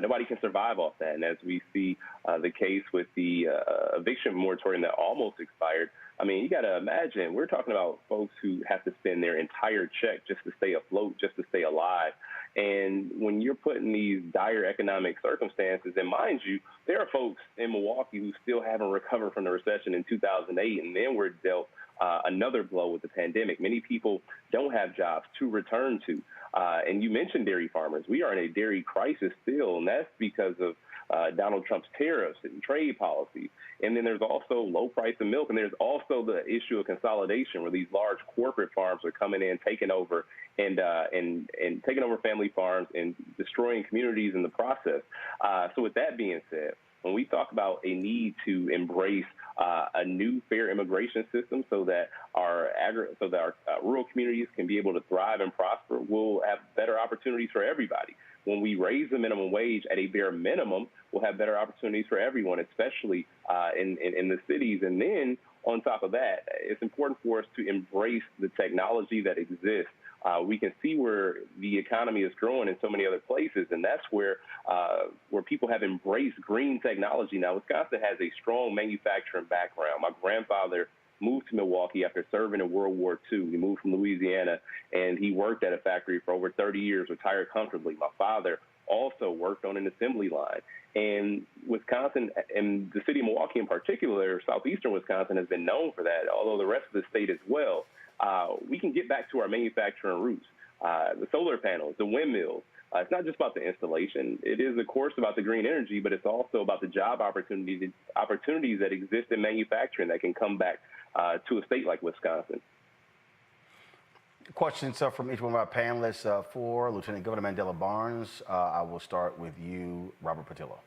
Nobody can survive off that. And as we see the case with the eviction moratorium that almost expired, I mean, you got to imagine, we're talking about folks who have to spend their entire check just to stay afloat, just to stay alive. And when you're put in these dire economic circumstances, and mind you, there are folks in Milwaukee who still haven't recovered from the recession in 2008, and then we're dealt another blow with the pandemic. Many people don't have jobs to return to. And you mentioned dairy farmers. We are in a dairy crisis still, and that's because of Donald Trump's tariffs and trade policies. And then there's also low price of milk, and there's also the issue of consolidation, where these large corporate farms are coming in, taking over, and taking over family farms and destroying communities in the process. So with that being said, when we talk about a need to embrace a new fair immigration system so that our rural communities can be able to thrive and prosper, we'll have better opportunities for everybody. When we raise the minimum wage at a bare minimum, we'll have better opportunities for everyone, especially in the cities. And then on top of that, it's important for us to embrace the technology that exists. We can see where the economy is growing in so many other places, and that's where people have embraced green technology. Now, Wisconsin has a strong manufacturing background. My grandfather moved to Milwaukee after serving in World War II. He moved from Louisiana, and he worked at a factory for over 30 years, retired comfortably. My father also worked on an assembly line. And Wisconsin, and the city of Milwaukee in particular, southeastern Wisconsin, has been known for that, although the rest of the state as well. We can get back to our manufacturing roots, the solar panels, the windmills. It's not just about the installation. It is, of course, about the green energy, but it's also about the job opportunities that exist in manufacturing that can come back to a state like Wisconsin. Questions from each one of our panelists. For Lieutenant Governor Mandela Barnes, I will start with you, Robert Patillo.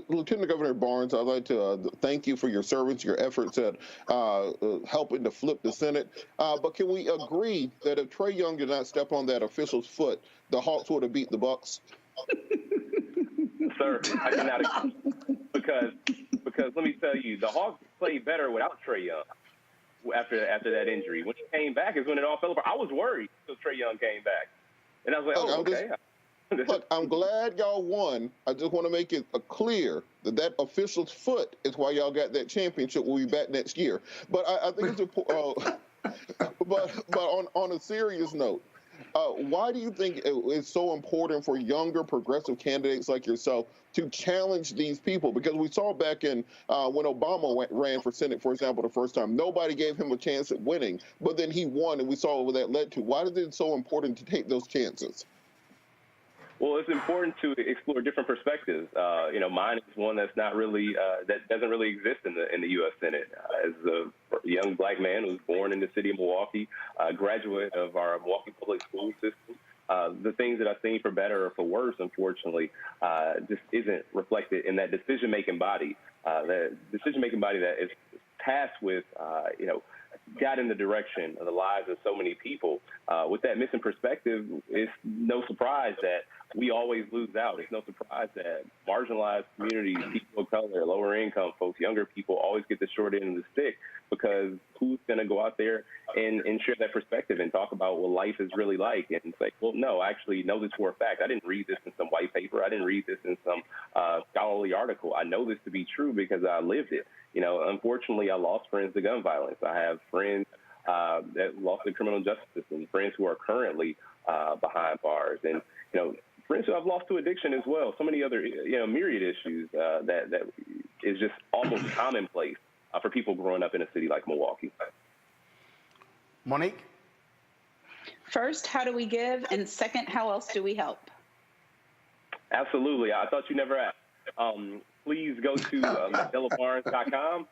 Lieutenant Governor Barnes, I'd like to thank you for your service, your efforts at helping to flip the Senate. But can we agree that if Trae Young did not step on that official's foot, the Hawks would have beat the Bucks? Sir, I cannot agree. Because let me tell you, the Hawks played better without Trae Young after that injury. When he came back is when it all fell apart. I was worried until Trae Young came back. And I was like, okay. Look, I'm glad y'all won. I just want to make it clear that official's foot is why y'all got that championship. We'll be back next year. But I think it's important. But on a serious note, why do you think it's so important for younger progressive candidates like yourself to challenge these people? Because we saw back in when Obama ran for Senate, for example, the first time, nobody gave him a chance at winning, but then he won, and we saw what that led to. Why is it so important to take those chances? Well, it's important to explore different perspectives. Mine is one that's not really that doesn't really exist in the U.S. Senate. As a young black man who was born in the city of Milwaukee, graduate of our Milwaukee public school system, the things that I've seen for better or for worse, unfortunately, just isn't reflected in that decision-making body. The decision-making body that is tasked with, guiding the direction of the lives of so many people. With that missing perspective, it's no surprise that we always lose out. It's no surprise that marginalized communities, people of color, lower income folks, younger people always get the short end of the stick, because who's going to go out there and share that perspective and talk about what life is really like and say, well, no, I actually know this for a fact. I didn't read this in some white paper. I didn't read this in some scholarly article. I know this to be true because I lived it. Unfortunately, I lost friends to gun violence. I have friends that lost the criminal justice system, friends who are currently behind bars, and, friends who I've lost to addiction as well. So many other, myriad issues that is just almost commonplace for people growing up in a city like Milwaukee. Monique? First, how do we give? And second, how else do we help? Absolutely. I thought you never asked. Please go to MandelaBarnes.com.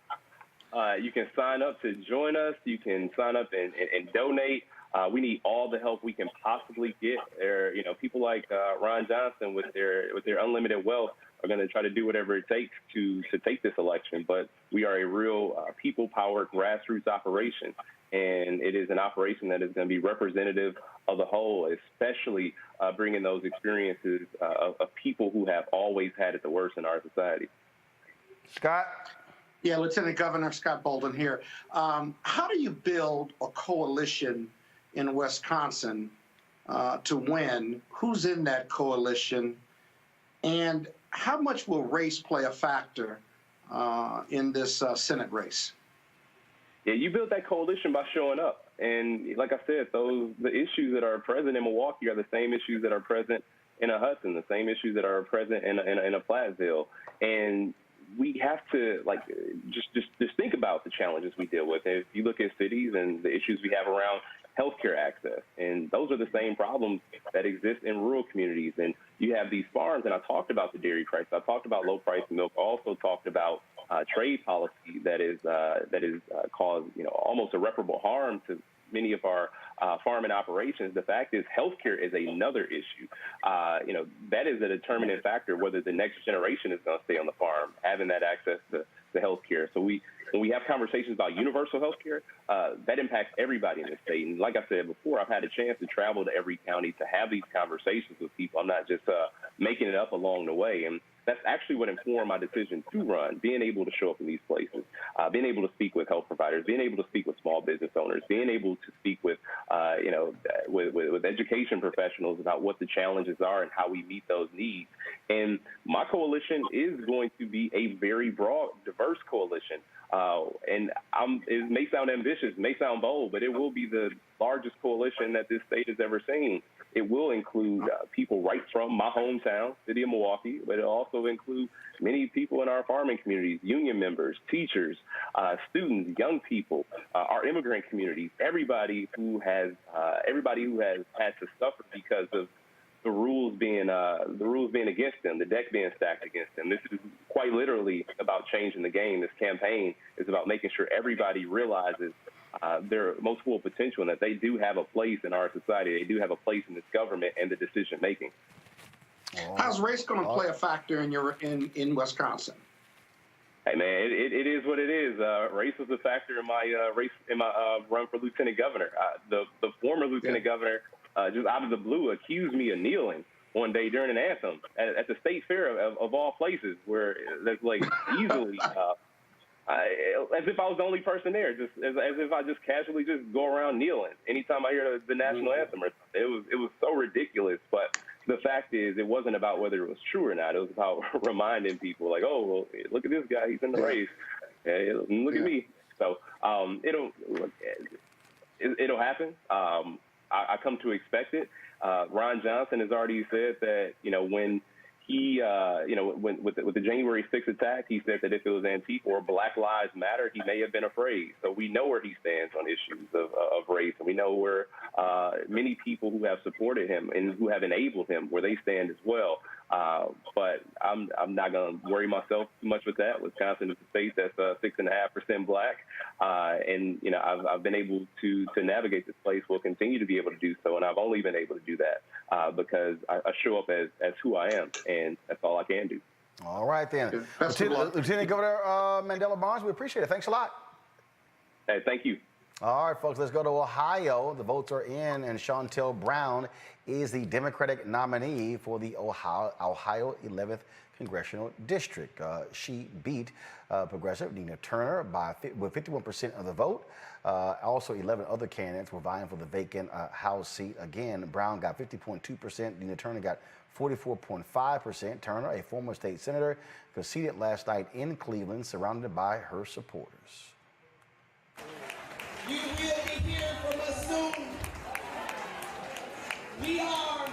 You can sign up to join us. You can sign up and donate. We need all the help we can possibly get. People like Ron Johnson with their unlimited wealth are going to try to do whatever it takes to take this election. But we are a real people-powered grassroots operation, and it is an operation that is going to be representative of the whole, especially bringing those experiences of people who have always had it the worst in our society. Scott? Yeah, Lieutenant Governor Scott Bolden here. How do you build a coalition in Wisconsin to win? Who's in that coalition? And how much will race play a factor in this Senate race? Yeah, you build that coalition by showing up. And like I said, the issues that are present in Milwaukee are the same issues that are present in a Hudson, the same issues that are present in a Platteville. And we have to just think about the challenges we deal with. And if you look at cities and the issues we have around healthcare access, and those are the same problems that exist in rural communities. And you have these farms, and I talked about the dairy crisis. I talked about low price milk. I also talked about trade policy that is caused almost irreparable harm to many of our farming operations. The fact is, healthcare is another issue. That is a determinant factor whether the next generation is going to stay on the farm, having that access to healthcare. So when we have conversations about universal healthcare, that impacts everybody in the state. And like I said before, I've had a chance to travel to every county to have these conversations with people. I'm not just making it up along the way. And that's actually what informed my decision to run, being able to show up in these places, being able to speak with health providers, being able to speak with small business owners, being able to speak with education professionals about what the challenges are and how we meet those needs. And my coalition is going to be a very broad, diverse coalition. And it may sound ambitious, may sound bold, but it will be the largest coalition that this state has ever seen. It will include people right from my hometown, city of Milwaukee, but it'll also include many people in our farming communities, union members, teachers, students, young people, our immigrant communities, everybody who has had to suffer because of the rules being against them, the deck being stacked against them. This is quite literally about changing the game. This campaign is about making sure everybody realizes their most full potential and that they do have a place in our society. They do have a place in this government and the decision making. How's race going to play a factor in Wisconsin? Hey man, it is what it is. Race was a factor in my run for lieutenant governor. The former lieutenant governor, just out of the blue, accused me of kneeling one day during an anthem at the state fair of all places, where that's like easily. As if I was the only person there, just as if I just casually just go around kneeling anytime I hear the national anthem. Or something. It was so ridiculous. But the fact is, it wasn't about whether it was true or not. It was about reminding people, like, oh, well, look at this guy, he's in the race. Look at me. So it'll happen. I come to expect it. Ron Johnson has already said that, when he, with the January 6th attack, he said that if it was Antifa or Black Lives Matter, he may have been afraid. So we know where he stands on issues of race, and we know where many people who have supported him and who have enabled him, where they stand as well. But I'm not going to worry myself too much with that. Wisconsin is a state that's 6.5% Black, and I've been able to navigate this place. Will continue to be able to do so, and I've only been able to do that because I show up as who I am, and that's all I can do. All right then, Lieutenant Governor Mandela Barnes, we appreciate it. Thanks a lot. Hey, thank you. All right, folks, let's go to Ohio. The votes are in, and Chantel Brown is the Democratic nominee for the Ohio 11th Congressional District. She beat Progressive Nina Turner with 51% of the vote. Also, 11 other candidates were vying for the vacant House seat. Again, Brown got 50.2%. Nina Turner got 44.5%. Turner, a former state senator, conceded last night in Cleveland, surrounded by her supporters. You will be hearing from us soon. We are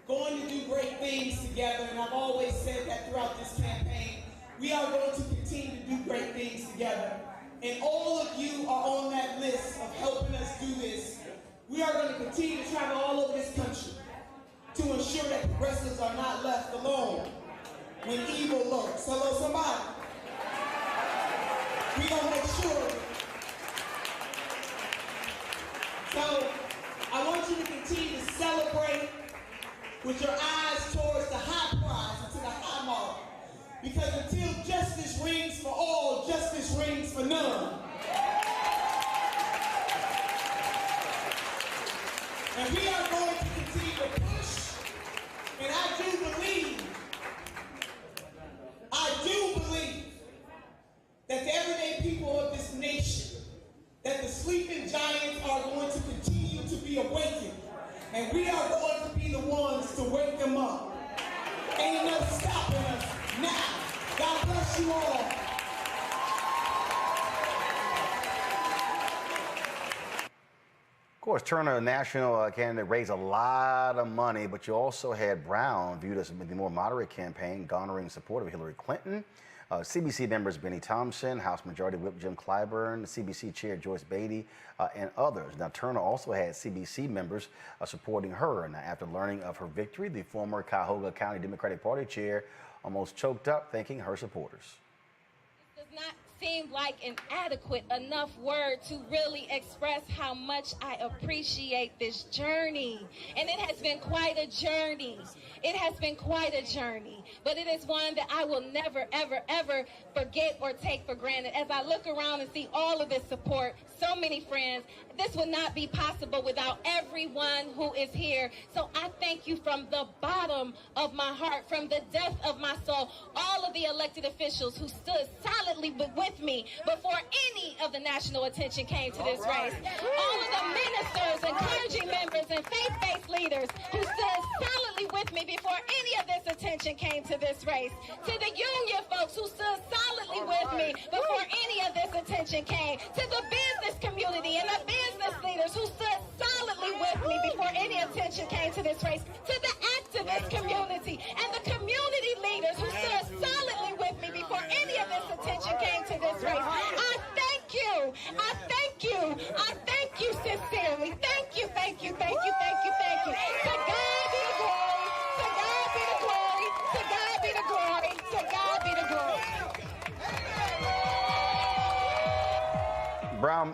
going to do great things together, and I've always said that throughout this campaign. We are going to continue to do great things together. And all of you are on that list of helping us do this. We are going to continue to travel all over this country to ensure that progressives are not left alone when evil lurks. Hello, somebody. We're going to make sure. So I want you to continue to celebrate with your eyes towards the high prize and to the high mark. Because until justice rings for all, justice rings for none. And we are going to continue to push, and I do believe that the everyday people of this nation, that the sleeping giants are going to continue to be awakened, and we are going to be the ones to wake them up. Ain't no stopping us now. God bless you all. Of course, Turner, a national candidate, raised a lot of money, but you also had Brown, viewed as the more moderate campaign, garnering support of Hillary Clinton. CBC members Benny Thompson, House Majority Whip Jim Clyburn, CBC Chair Joyce Beatty, and others. Now, Turner also had CBC members supporting her. Now, after learning of her victory, the former Cuyahoga County Democratic Party chair almost choked up, thanking her supporters. It does not seem like an adequate enough word to really express how much I appreciate this journey. And it has been quite a journey. It has been quite a journey, but it is one that I will never, ever, ever forget or take for granted. As I look around and see all of this support, so many friends, this would not be possible without everyone who is here. So I thank you from the bottom of my heart, from the depth of my soul, all of the elected officials who stood solidly with me before any of the national attention came to this race. All of the ministers and clergy members and faith-based leaders who stood solidly with me before any of this attention came to this race. To the union folks who stood solidly with me before any of this attention came. To the business community and the business leaders who stood solidly with me before any attention came to this race. To the activist community and the community leaders who stood solidly with me before any of this attention came to this race. I thank you. I thank you. I thank you sincerely. Thank you, thank you, thank you, thank you, thank you. To God be the glory. To God be the glory. To God be the glory. To God be the glory.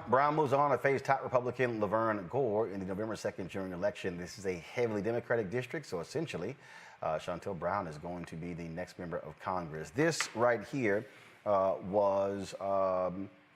Brown moves on to face top Republican Laverne Gore in the November 2nd general election. This is a heavily Democratic district, so essentially, Chantel Brown is going to be the next member of Congress. This right here was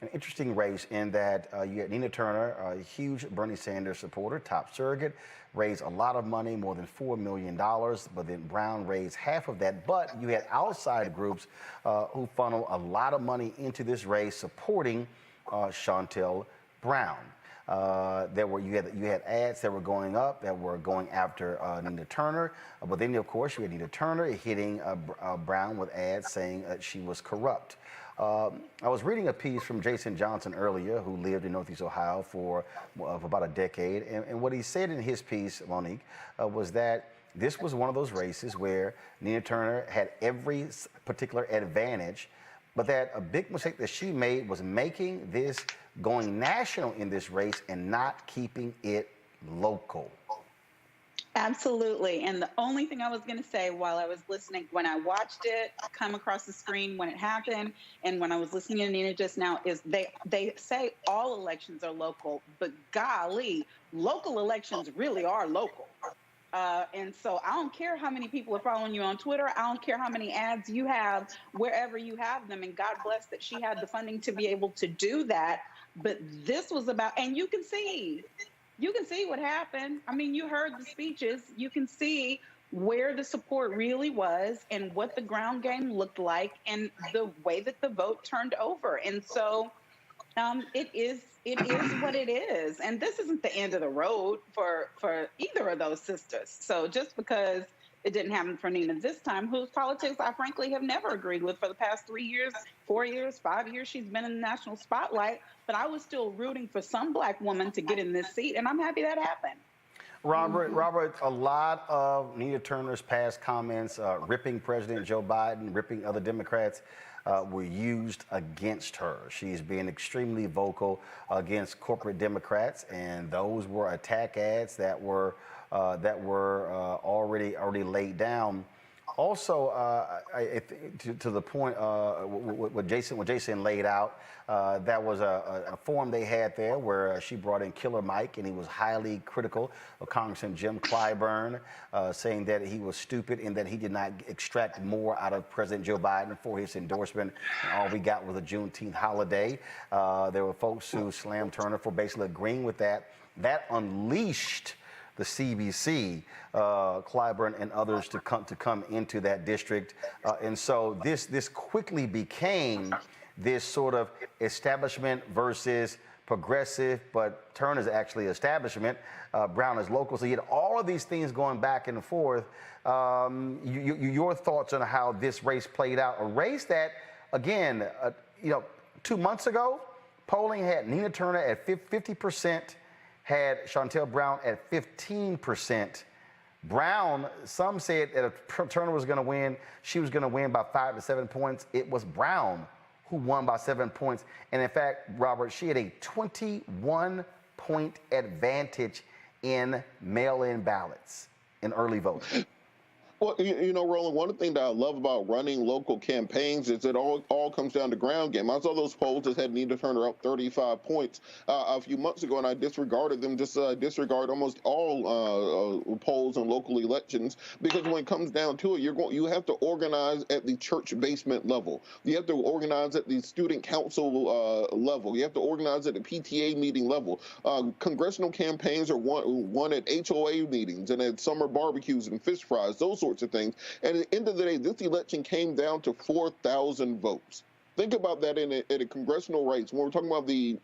an interesting race in that you had Nina Turner, a huge Bernie Sanders supporter, top surrogate, raised a lot of money, more than $4 million, but then Brown raised half of that. But you had outside groups who funneled a lot of money into this race supporting Chantel Brown. You had ads that were going up that were going after Nina Turner, but then of course you had Nina Turner hitting Brown with ads saying she was corrupt. I was reading a piece from Jason Johnson earlier, who lived in Northeast Ohio for about a decade, and what he said in his piece, Monique, was that this was one of those races where Nina Turner had every particular advantage, but that a big mistake that she made was making this going national in this race and not keeping it local. Absolutely. And the only thing I was going to say while I was listening, when I watched it come across the screen when it happened, and when I was listening to Nina just now, is they say all elections are local, but golly, local elections really are local. And so I don't care how many people are following you on Twitter. I don't care how many ads you have, wherever you have them. And God bless that she had the funding to be able to do that. But this was about, and you can see what happened. I mean, you heard the speeches. You can see where the support really was and what the ground game looked like and the way that the vote turned over. And so it is what it is. And this isn't the end of the road for either of those sisters. So just because it didn't happen for Nina this time, whose politics I frankly have never agreed with for the past 3 years, 4 years, 5 years, she's been in the national spotlight, but I was still rooting for some Black woman to get in this seat, and I'm happy that happened. Robert, a lot of Nina Turner's past comments, ripping President Joe Biden, ripping other Democrats, were used against her. She's been extremely vocal against corporate Democrats, and those were attack ads that were already laid down. Also, to the point, what Jason laid out, that was a forum they had there where she brought in Killer Mike, and he was highly critical of Congressman Jim Clyburn, saying that he was stupid and that he did not extract more out of President Joe Biden for his endorsement. And all we got was a Juneteenth holiday. There were folks who slammed Turner for basically agreeing with that. That unleashed the CBC, Clyburn and others to come into that district, and so this quickly became this sort of establishment versus progressive, but Turner's actually establishment. Brown is local, so you had all of these things going back and forth. Your thoughts on how this race played out? A race that, again, 2 months ago, polling had Nina Turner at 50%. Had Chantel Brown at 15%. Brown, some said that if Turner was going to win, she was going to win by 5 to 7 points. It was Brown who won by 7 points. And in fact, Robert, she had a 21-point advantage in mail-in ballots in early voting. Well, Roland, one thing that I love about running local campaigns is it all comes down to ground game. I saw those polls that had Nina Turner up 35 points a few months ago, and I disregarded them, disregard almost all polls on local elections, because when it comes down to it, you have to organize at the church basement level. You have to organize at the student council level. You have to organize at the PTA meeting level. Congressional campaigns are won at HOA meetings and at summer barbecues and fish fries, those sorts of things. And at the end of the day, this election came down to 4,000 votes. Think about that in a congressional race. When we're talking about the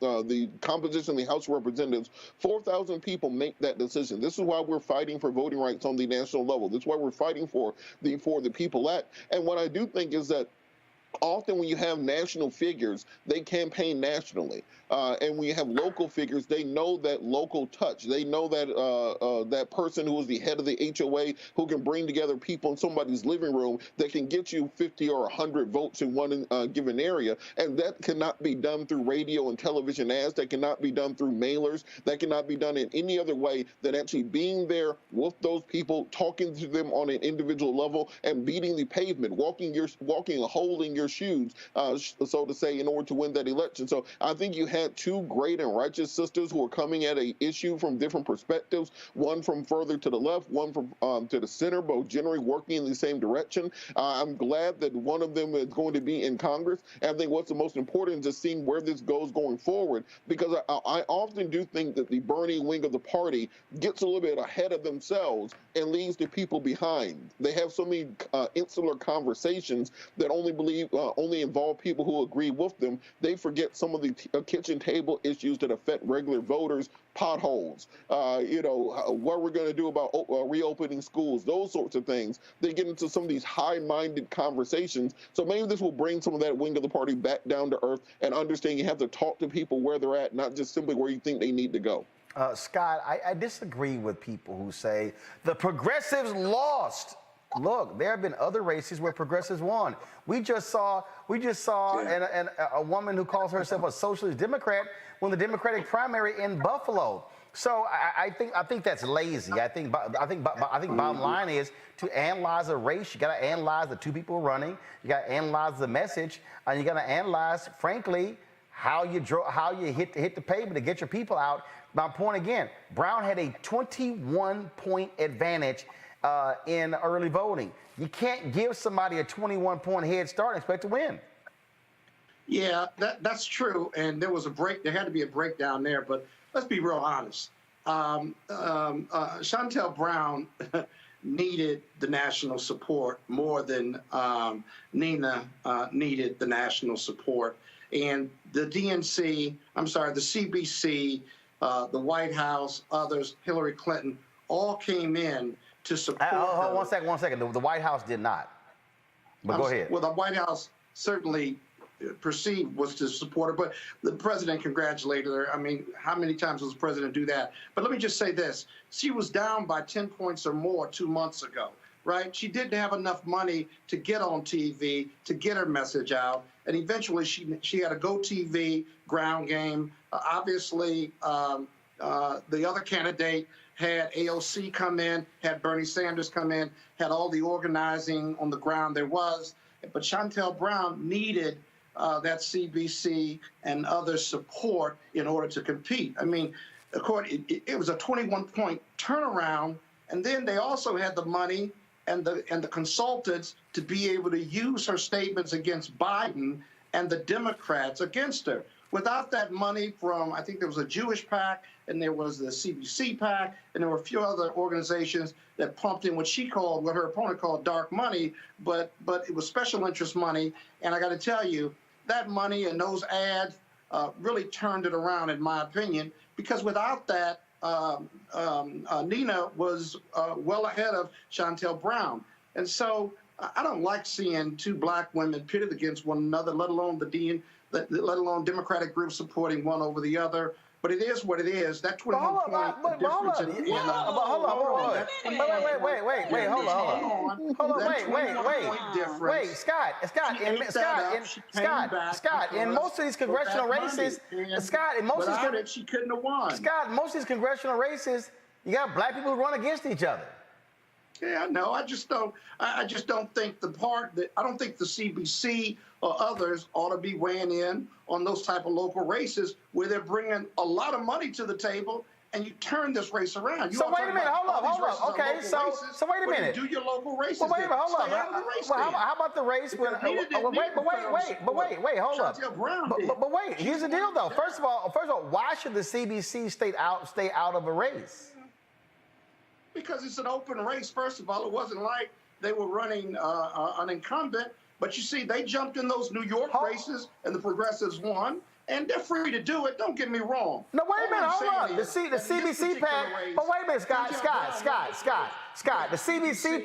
composition of the House of Representatives, 4,000 people make that decision. This is why we're fighting for voting rights on the national level. This is why we're fighting for the People Act. And what I do think is that often when you have national figures, they campaign nationally. And when you have local figures, they know that local touch. They know that that person who is the head of the HOA who can bring together people in somebody's living room that can get you 50 or 100 votes in one given area. And that cannot be done through radio and television ads. That cannot be done through mailers. That cannot be done in any other way than actually being there with those people, talking to them on an individual level, and beating the pavement, walking and holding your their shoes, so to say, in order to win that election. So I think you had two great and righteous sisters who are coming at an issue from different perspectives, one from further to the left, one from to the center, both generally working in the same direction. I'm glad that one of them is going to be in Congress. And I think what's the most important is just seeing where this goes going forward, because I often do think that the Bernie wing of the party gets a little bit ahead of themselves and leaves the people behind. They have so many insular conversations that only involve people who agree with them. They forget some of the kitchen table issues that affect regular voters, potholes, what we're going to do about reopening schools, those sorts of things. They get into some of these high-minded conversations. So maybe this will bring some of that wing of the party back down to earth and understand you have to talk to people where they're at, not just simply where you think they need to go. Scott, I disagree with people who say the progressives lost. Look, there have been other races where progressives won. We just saw a woman who calls herself a socialist Democrat won the Democratic primary in Buffalo. So I think that's lazy. I think bottom line is to analyze a race, you got to analyze the two people running. You got to analyze the message, and you got to analyze, frankly, how you hit the pavement to get your people out. My point again, Brown had a 21-point advantage in early voting. You can't give somebody a 21-point head start and expect to win. Yeah, that's true. And there had to be a breakdown there. But let's be real honest. Shontel Brown needed the national support more than Nina needed the national support. And the CBC, the White House, others, Hillary Clinton, all came in to support her. One second. The White House did not. But go ahead. Well, the White House certainly perceived was to support her, but the president congratulated her. I mean, how many times does the president do that? But let me just say this. She was down by 10 points or more 2 months ago, right? She didn't have enough money to get on TV, to get her message out. And eventually she had a Go TV ground game. Obviously, the other candidate had AOC come in, had Bernie Sanders come in, had all the organizing on the ground there was. But Shontel Brown needed that CBC and other support in order to compete. I mean, it was a 21-point turnaround, and then they also had the money and the consultants to be able to use her statements against Biden and the Democrats against her. Without that money from, I think there was a Jewish PAC, and there was the CBC PAC, and there were a few other organizations that pumped in what her opponent called dark money, but it was special interest money. And I got to tell you, that money and those ads really turned it around, in my opinion, because without that, Nina was well ahead of Shontel Brown. And so I don't like seeing two black women pitted against one another, let alone Democratic groups supporting one over the other. But it is what it is. That 21-point difference in Wait, Scott, in most of these congressional races, she couldn't have won. Scott, in most of these congressional races, you got black people who run against each other. Yeah, no, I just don't think I don't think the CBC or others ought to be weighing in on those type of local races where they're bringing a lot of money to the table, and you turn this race around. So wait a minute, hold up. Okay, so wait a minute. Do your local races. Well, wait a minute, hold up. How about the race when? Wait, hold up. But wait, here's the deal though. First of all, why should the CBC stay out of a race? Because it's an open race, first of all. It wasn't like they were running an incumbent. But you see, they jumped in those New York races, and the progressives won. And they're free to do it. Don't get me wrong. No, wait a minute. Hold on. The CBC PAC. But wait a minute, Scott. The CBC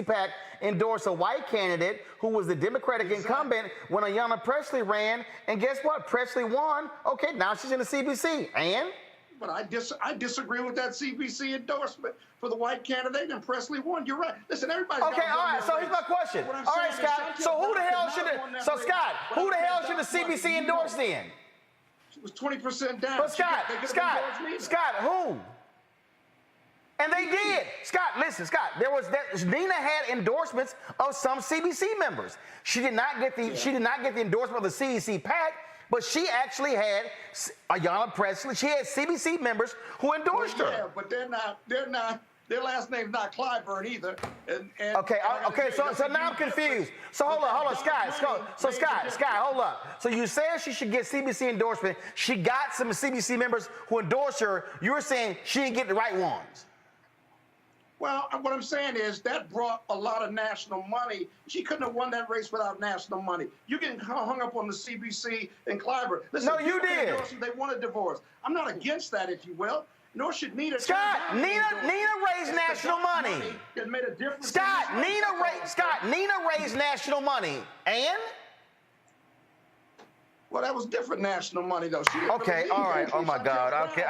PAC endorsed a white candidate who was the Democratic incumbent when Ayanna Pressley ran. And guess what? Pressley won. Okay, now she's in the CBC. And? But I disagree with that CBC endorsement for the white candidate, and Pressley won. You're right. Listen, everybody. Okay, all right. So here's my question. All right, Scott. So who the hell should the CBC endorse then? It was 20% down. But Scott, who? And they did. Scott, listen, Scott. Nina had endorsements of some CBC members. She did not get the endorsement of the CDC PAC, but she actually had Ayanna Pressley. She had CBC members who endorsed her. Yeah, but they're not. Their last name's not Clyburn either. Okay. So now I'm confused. So hold on, Scott. So Scott, hold up. So you said she should get CBC endorsement. She got some CBC members who endorsed her. You're saying she didn't get the right ones. Well, what I'm saying is that brought a lot of national money. She couldn't have won that race without national money. You getting hung up on the CBC and Clyburn. Listen, no, you did. They want a divorce. I'm not against that, if you will. Nor should Nina. Scott, Nina raised national money. It made a difference. Scott, Nina raised national money, and. Well, that was different national money, though. Okay, all right. Oh my God. Okay,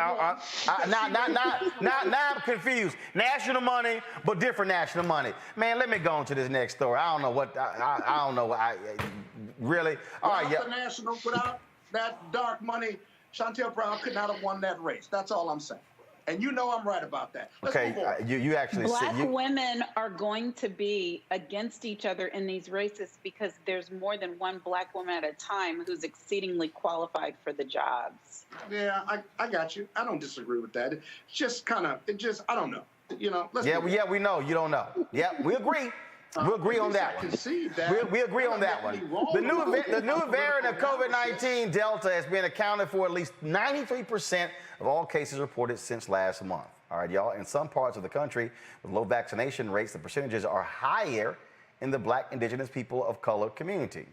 now I'm confused. National money, but different national money. Man, let me go on to this next story. I don't know what. I don't know. Really. All right. Yeah. Without that dark money, Shontel Brown could not have won that race. That's all I'm saying. And you know I'm right about that. Let's move on. You actually Black women are going to be against each other in these races because there's more than one Black woman at a time who's exceedingly qualified for the jobs. Yeah, I got you. I don't disagree with that. It's just I don't know. You know. We know you don't know. Yeah, we agree. We agree on that one. We agree on that one. The new variant of COVID-19, Delta, has been accounted for at least 93% of all cases reported since last month. All right, y'all. In some parts of the country with low vaccination rates, the percentages are higher in the Black, Indigenous, people of color community.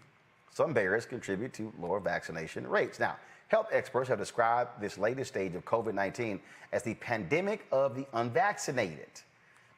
Some barriers contribute to lower vaccination rates. Now, health experts have described this latest stage of COVID-19 as the pandemic of the unvaccinated.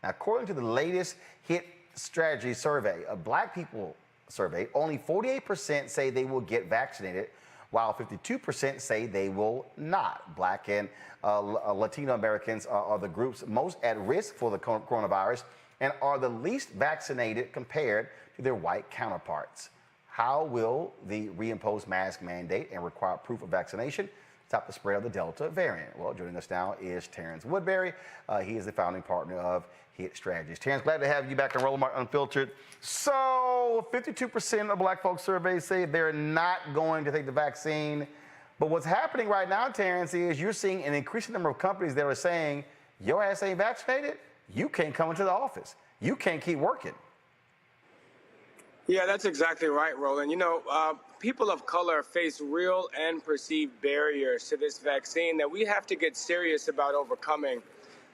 Now, according to the latest HIT strategy survey, a Black people survey, only 48% say they will get vaccinated, while 52% say they will not. Black and Latino Americans are the groups most at risk for the coronavirus and are the least vaccinated compared to their white counterparts. How will the reimposed mask mandate and require proof of vaccination stop the spread of the Delta variant? Well, joining us now is Terrence Woodbury. He is the founding partner of HIT Strategies. Terrence, glad to have you back on Roland Martin Unfiltered. So 52% of Black folks surveyed say they're not going to take the vaccine. But what's happening right now, Terrence, is you're seeing an increasing number of companies that are saying, your ass ain't vaccinated, you can't come into the office. You can't keep working. Yeah, that's exactly right, Roland. You know, people of color face real and perceived barriers to this vaccine that we have to get serious about overcoming.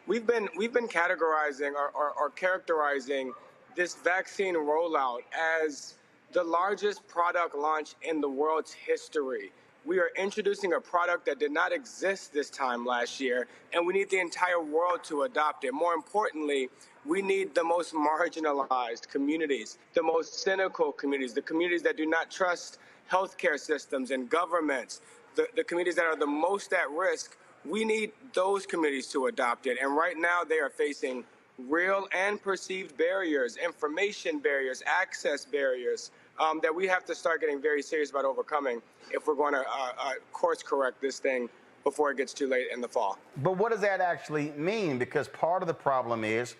We've been categorizing or characterizing this vaccine rollout as the largest product launch in the world's history. We are introducing a product that did not exist this time last year, and we need the entire world to adopt it. More importantly, we need the most marginalized communities, the most cynical communities, the communities that do not trust healthcare systems and governments, the communities that are the most at risk. We need those communities to adopt it. And right now they are facing real and perceived barriers, information barriers, access barriers that we have to start getting very serious about overcoming if we're going to course correct this thing before it gets too late in the fall. But what does that actually mean? Because part of the problem is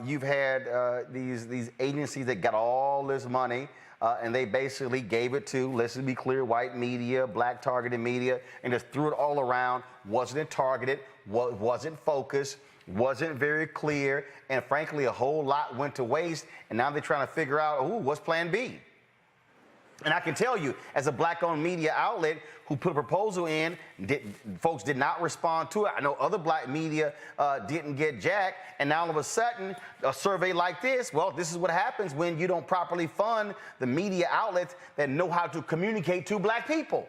you've had these agencies that got all this money and they basically gave it to, let's be clear, white media, Black targeted media, and just threw it all around. Wasn't targeted, wasn't focused, wasn't very clear, and frankly, a whole lot went to waste. And now they're trying to figure out, what's plan B? And I can tell you, as a Black-owned media outlet who put a proposal in, folks did not respond to it. I know other Black media didn't get jack, and now all of a sudden, a survey like this, well, this is what happens when you don't properly fund the media outlets that know how to communicate to Black people.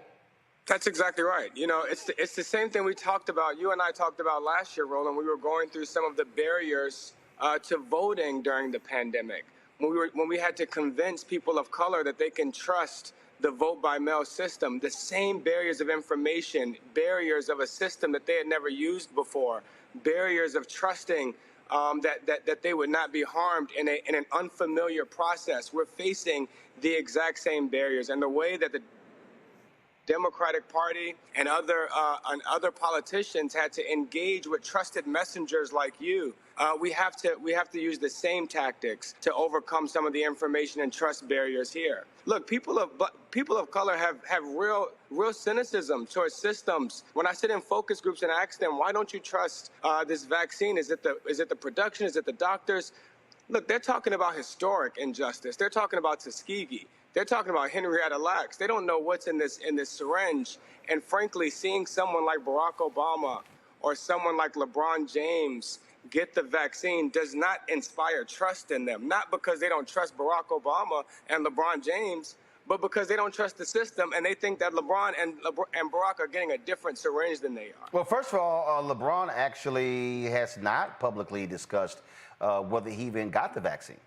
That's exactly right. You know, it's the same thing we talked about, you and I talked about last year, Roland. We were going through some of the barriers to voting during the pandemic. When we had to convince people of color that they can trust the vote-by-mail system, the same barriers of information, barriers of a system that they had never used before, barriers of trusting that they would not be harmed in an unfamiliar process. We're facing the exact same barriers, and the way that the Democratic Party and other politicians had to engage with trusted messengers like you. We have to use the same tactics to overcome some of the information and trust barriers here. Look, people of color have real cynicism towards systems. When I sit in focus groups and ask them, why don't you trust this vaccine? Is it the production? Is it the doctors? Look, they're talking about historic injustice. They're talking about Tuskegee. They're talking about Henrietta Lacks. They don't know what's in this syringe. And frankly, seeing someone like Barack Obama or someone like LeBron James get the vaccine does not inspire trust in them. Not because they don't trust Barack Obama and LeBron James, but because they don't trust the system and they think that LeBron and Barack are getting a different syringe than they are. Well, first of all, LeBron actually has not publicly discussed whether he even got the vaccine.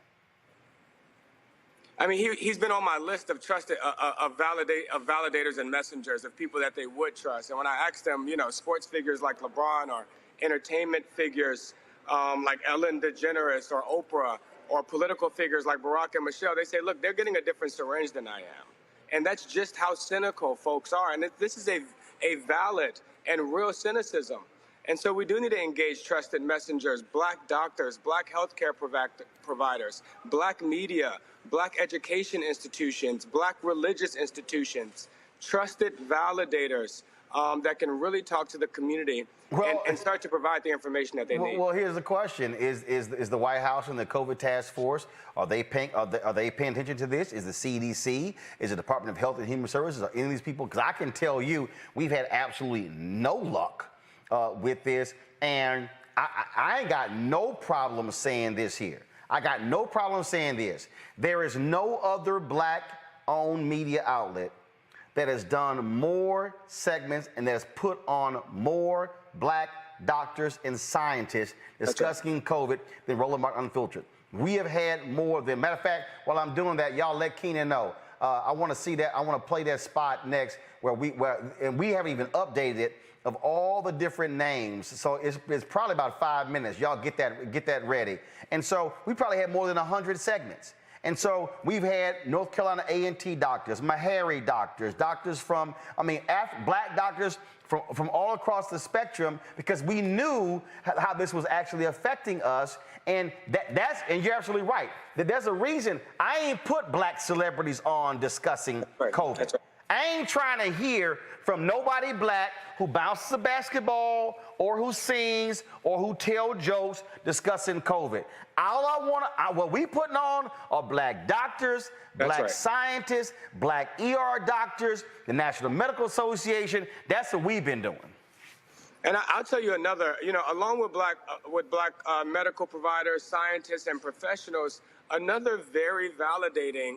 I mean, he's been on my list of trusted validators and messengers of people that they would trust. And when I asked them, sports figures like LeBron or entertainment figures like Ellen DeGeneres or Oprah or political figures like Barack and Michelle, they say, look, they're getting a different syringe than I am. And that's just how cynical folks are. And this is a valid and real cynicism. And so we do need to engage trusted messengers, black doctors, black healthcare providers, black media, black education institutions, black religious institutions, trusted validators that can really talk to the community and start to provide the information that they need. Well, here's the question: Is the White House and the COVID task force, are they paying attention to this? Is the CDC? Is the Department of Health and Human Services? Are any of these people? Because I can tell you, we've had absolutely no luck with this, and I ain't got no problem saying this here. I got no problem saying this. There is no other black-owned media outlet that has done more segments and that has put on more black doctors and scientists discussing COVID than Roland Martin Unfiltered. We have had more of them. Matter of fact, while I'm doing that, y'all let Keenan know. I want to see that. I want to play that spot next where we haven't even updated it of all the different names. So it's probably about 5 minutes. Y'all get that ready. And so we probably had more than 100 segments. And so we've had North Carolina A&T doctors, Meharry doctors, doctors from, black doctors from all across the spectrum, because we knew how this was actually affecting us. And and you're absolutely right. That there's a reason I ain't put black celebrities on discussing COVID. That's right. I ain't trying to hear from nobody black who bounces a basketball or who sings or who tell jokes discussing COVID. What we putting on are black doctors, black scientists, black ER doctors, the National Medical Association. That's what we've been doing. And I'll tell you another, along with black medical providers, scientists, and professionals, another very validating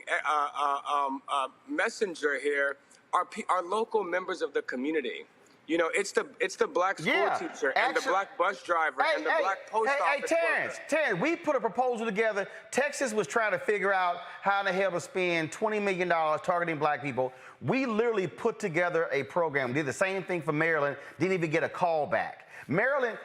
messenger here are local members of the community. It's the black school teacher and the black bus driver and the black post office worker. Terrence, we put a proposal together. Texas was trying to figure out how in the hell to spend $20 million targeting black people. We literally put together a program. We did the same thing for Maryland, didn't even get a call back. Maryland,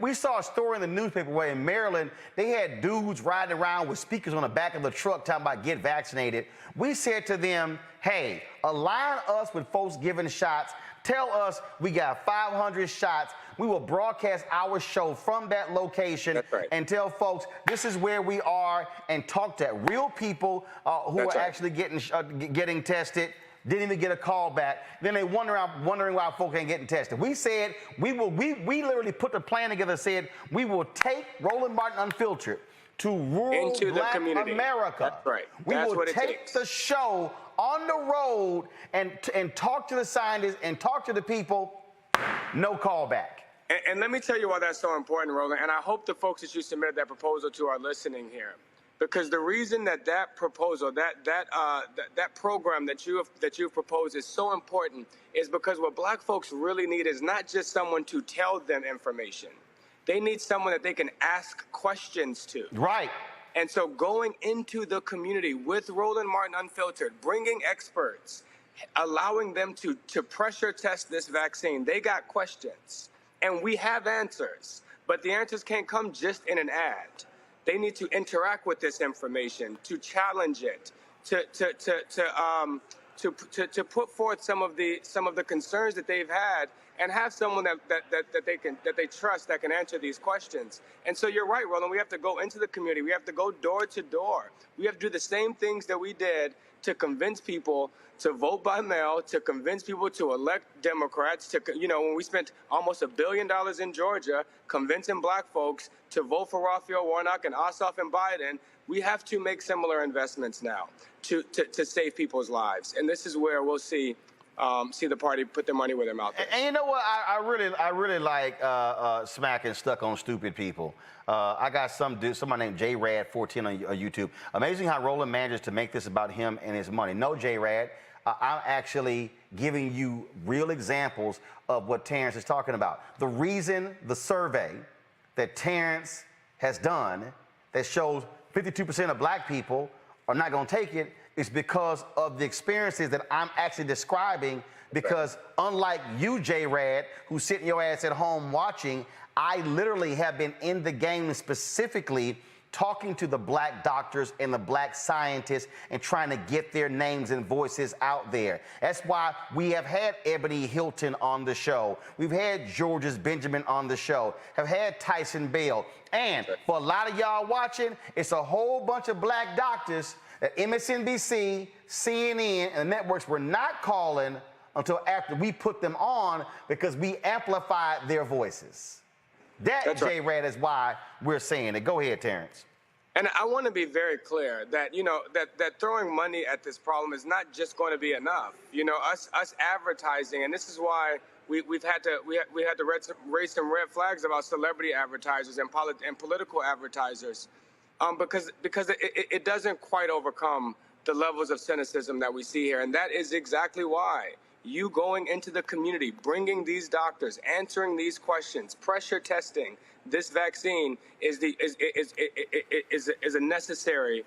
we saw a story in the newspaper where in Maryland, they had dudes riding around with speakers on the back of the truck talking about get vaccinated. We said to them, hey, align us with folks giving shots. Tell us we got 500 shots. We will broadcast our show from that location and tell folks this is where we are, and talk to real people who are actually getting tested. Didn't even get a call back. Then they wondering why folks ain't getting tested. We said we literally put the plan together, said we will take Roland Martin Unfiltered to rural black America. That's right. We will take the show on the road and talk to the scientists and talk to the people. No call back. And let me tell you why that's so important, Roland. And I hope the folks that you submitted that proposal to are listening here. Because the reason that proposal, that program that you've proposed is so important is because what black folks really need is not just someone to tell them information. They need someone that they can ask questions to. Right. And so going into the community with Roland Martin Unfiltered, bringing experts, allowing them to pressure test this vaccine, they got questions. And we have answers. But the answers can't come just in an ad. They need to interact with this information, to challenge it, to put forth some of the concerns that they've had, and have someone that they trust that can answer these questions. And so you're right, Roland. We have to go into the community. We have to go door to door. We have to do the same things that we did to convince people to vote by mail, to convince people to elect Democrats, when we spent almost $1 billion in Georgia convincing black folks to vote for Raphael Warnock and Ossoff and Biden. We have to make similar investments now to save people's lives. And this is where we'll see the party put their money where their mouth is. And you know what? I really like smacking stuck on stupid people. I got somebody named JRad14 on YouTube. Amazing how Roland manages to make this about him and his money. No, JRad, I'm actually giving you real examples of what Terrence is talking about. The reason the survey that Terrence has done that shows 52% of black people are not going to take it is because of the experiences that I'm actually describing. Because unlike you, J-Rad, who's sitting your ass at home watching, I literally have been in the game specifically talking to the black doctors and the black scientists and trying to get their names and voices out there. That's why we have had Ebony Hilton on the show. We've had Georges Benjamin on the show, have had Tyson Bale. And for a lot of y'all watching, it's a whole bunch of black doctors that MSNBC, CNN, and the networks were not calling until after we put them on because we amplified their voices. That's J-Rad, is why we're saying it. Go ahead, Terrence. And I want to be very clear that, that throwing money at this problem is not just going to be enough. Us advertising, and this is why we had to raise some red flags about celebrity advertisers and political advertisers, because it doesn't quite overcome the levels of cynicism that we see here. And that is exactly why you going into the community, bringing these doctors, answering these questions, pressure testing this vaccine is a necessary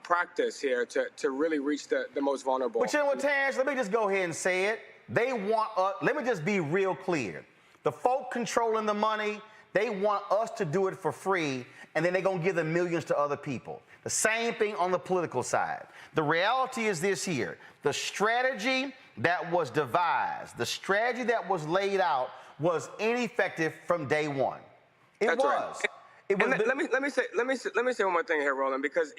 practice here to really reach the most vulnerable. But you know what, Terrence? Let me just go ahead and say it. They want let me just be real clear. The folk controlling the money, they want us to do it for free, and then they're going to give the millions to other people. The same thing on the political side. The reality is this here. The strategy that was devised, the strategy that was laid out was ineffective from day one. It was. It was. Let me say one more thing here, Roland, because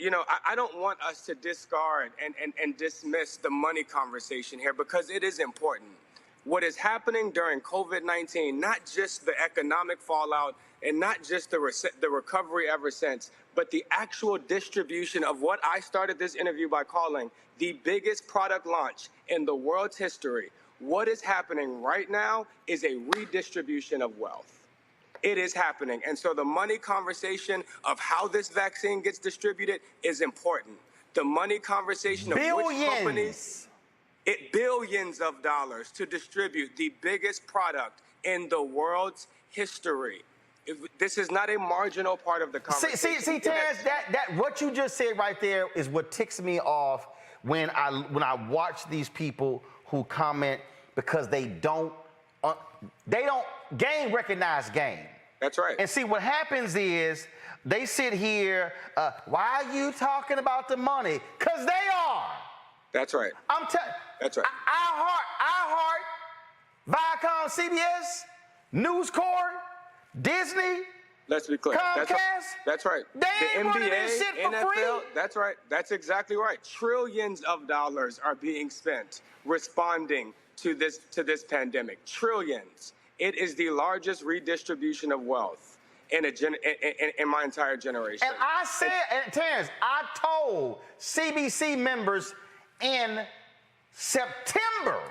I don't want us to discard and dismiss the money conversation here, because it is important. What is happening during COVID-19, not just the economic fallout and not just the recovery ever since, but the actual distribution of what I started this interview by calling the biggest product launch in the world's history. What is happening right now is a redistribution of wealth. It is happening. And so the money conversation of how this vaccine gets distributed is important. The money conversation of which companies, billions of dollars to distribute the biggest product in the world's history. This is not a marginal part of the conversation. See, Terrence, that what you just said right there is what ticks me off when I watch these people who comment, because they don't game recognize game. That's right. And see, what happens is they sit here. Why are you talking about the money? Because they are. That's right. That's right. iHeart, Viacom, CBS, News Corp, Disney. Let's be clear. Comcast. That's right. They ain't running this shit for NFL, free. That's right. That's exactly right. Trillions of dollars are being spent responding to this pandemic. Trillions. It is the largest redistribution of wealth in my entire generation. And I said, and Terrence, I told CBC members in September,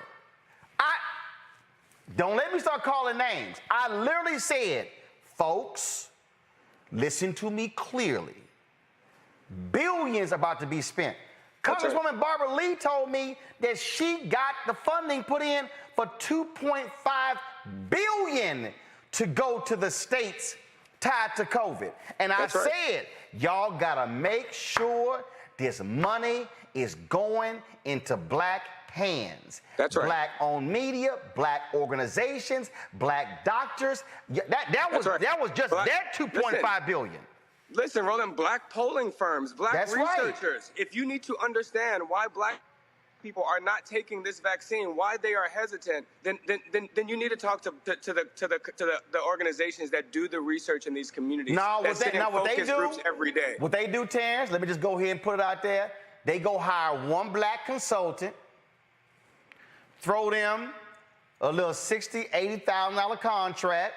don't let me start calling names. I literally said, folks, listen to me clearly. Billions about to be spent. Congresswoman Barbara Lee told me that she got the funding put in for $2.5 billion to go to the states tied to COVID. And I said, y'all gotta make sure this money is going into black hands. That's right. Black-owned media, black organizations, black doctors. That was just their $2.5 billion. Listen, Roland, black polling firms, black That's right. researchers, if you need to understand why black people are not taking this vaccine, why they are hesitant, then you need to talk to the organizations that do the research in these communities. No, that sit in what they focus do groups every day. What they do, Terrence, let me just go ahead and put it out there. They go hire one black consultant, throw them a little $60,000, $80,000 contract.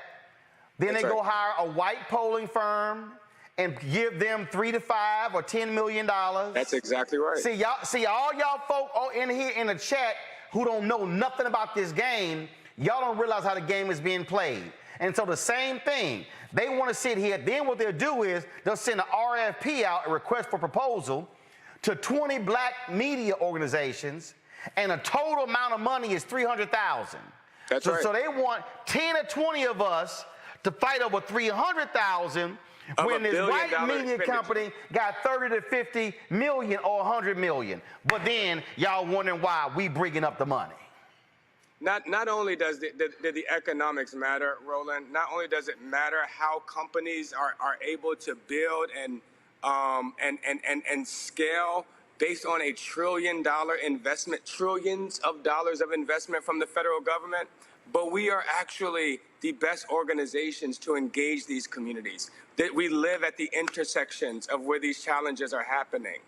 Then That's they go right. hire a white polling firm and give them $3 to $5 or $10 million. That's exactly right. See, all y'all folk in here in the chat who don't know nothing about this game, y'all don't realize how the game is being played. And so the same thing, they want to sit here. Then what they'll do is they'll send an RFP out, a request for proposal, to 20 black media organizations, and a total amount of money is $300,000. That's right. So they want 10 or 20 of us to fight over $300,000 when this white media company got 30 to 50 million or 100 million. But then y'all wondering why we bringing up the money. Not only does the economics matter, Roland, not only does it matter how companies are able to build and scale based on $1 trillion investment, trillions of dollars of investment from the federal government, but we are actually the best organizations to engage these communities. That we live at the intersections of where these challenges are happening.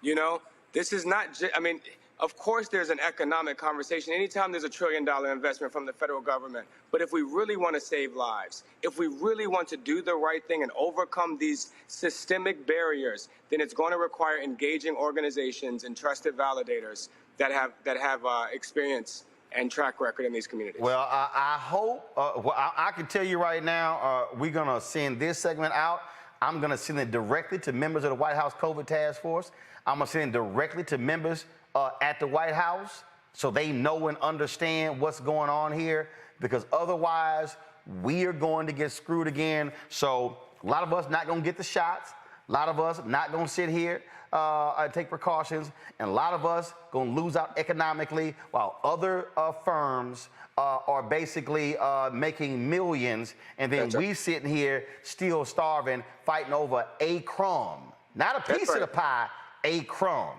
You know, this is not just, I mean, of course there's an economic conversation anytime there's $1 trillion investment from the federal government. But if we really want to save lives, if we really want to do the right thing and overcome these systemic barriers, then it's going to require engaging organizations and trusted validators that have experience and track record in these communities. Well, I hope, I can tell you right now, we're going to send this segment out. I'm going to send it directly to members of the White House COVID Task Force. I'm going to send it directly to members at the White House so they know and understand what's going on here, because otherwise we are going to get screwed again. So a lot of us not going to get the shots. A lot of us not going to sit here and take precautions. And a lot of us going to lose out economically while other firms are basically making millions. And then we sitting here still starving, fighting over a crumb. Not a piece of the pie, a crumb.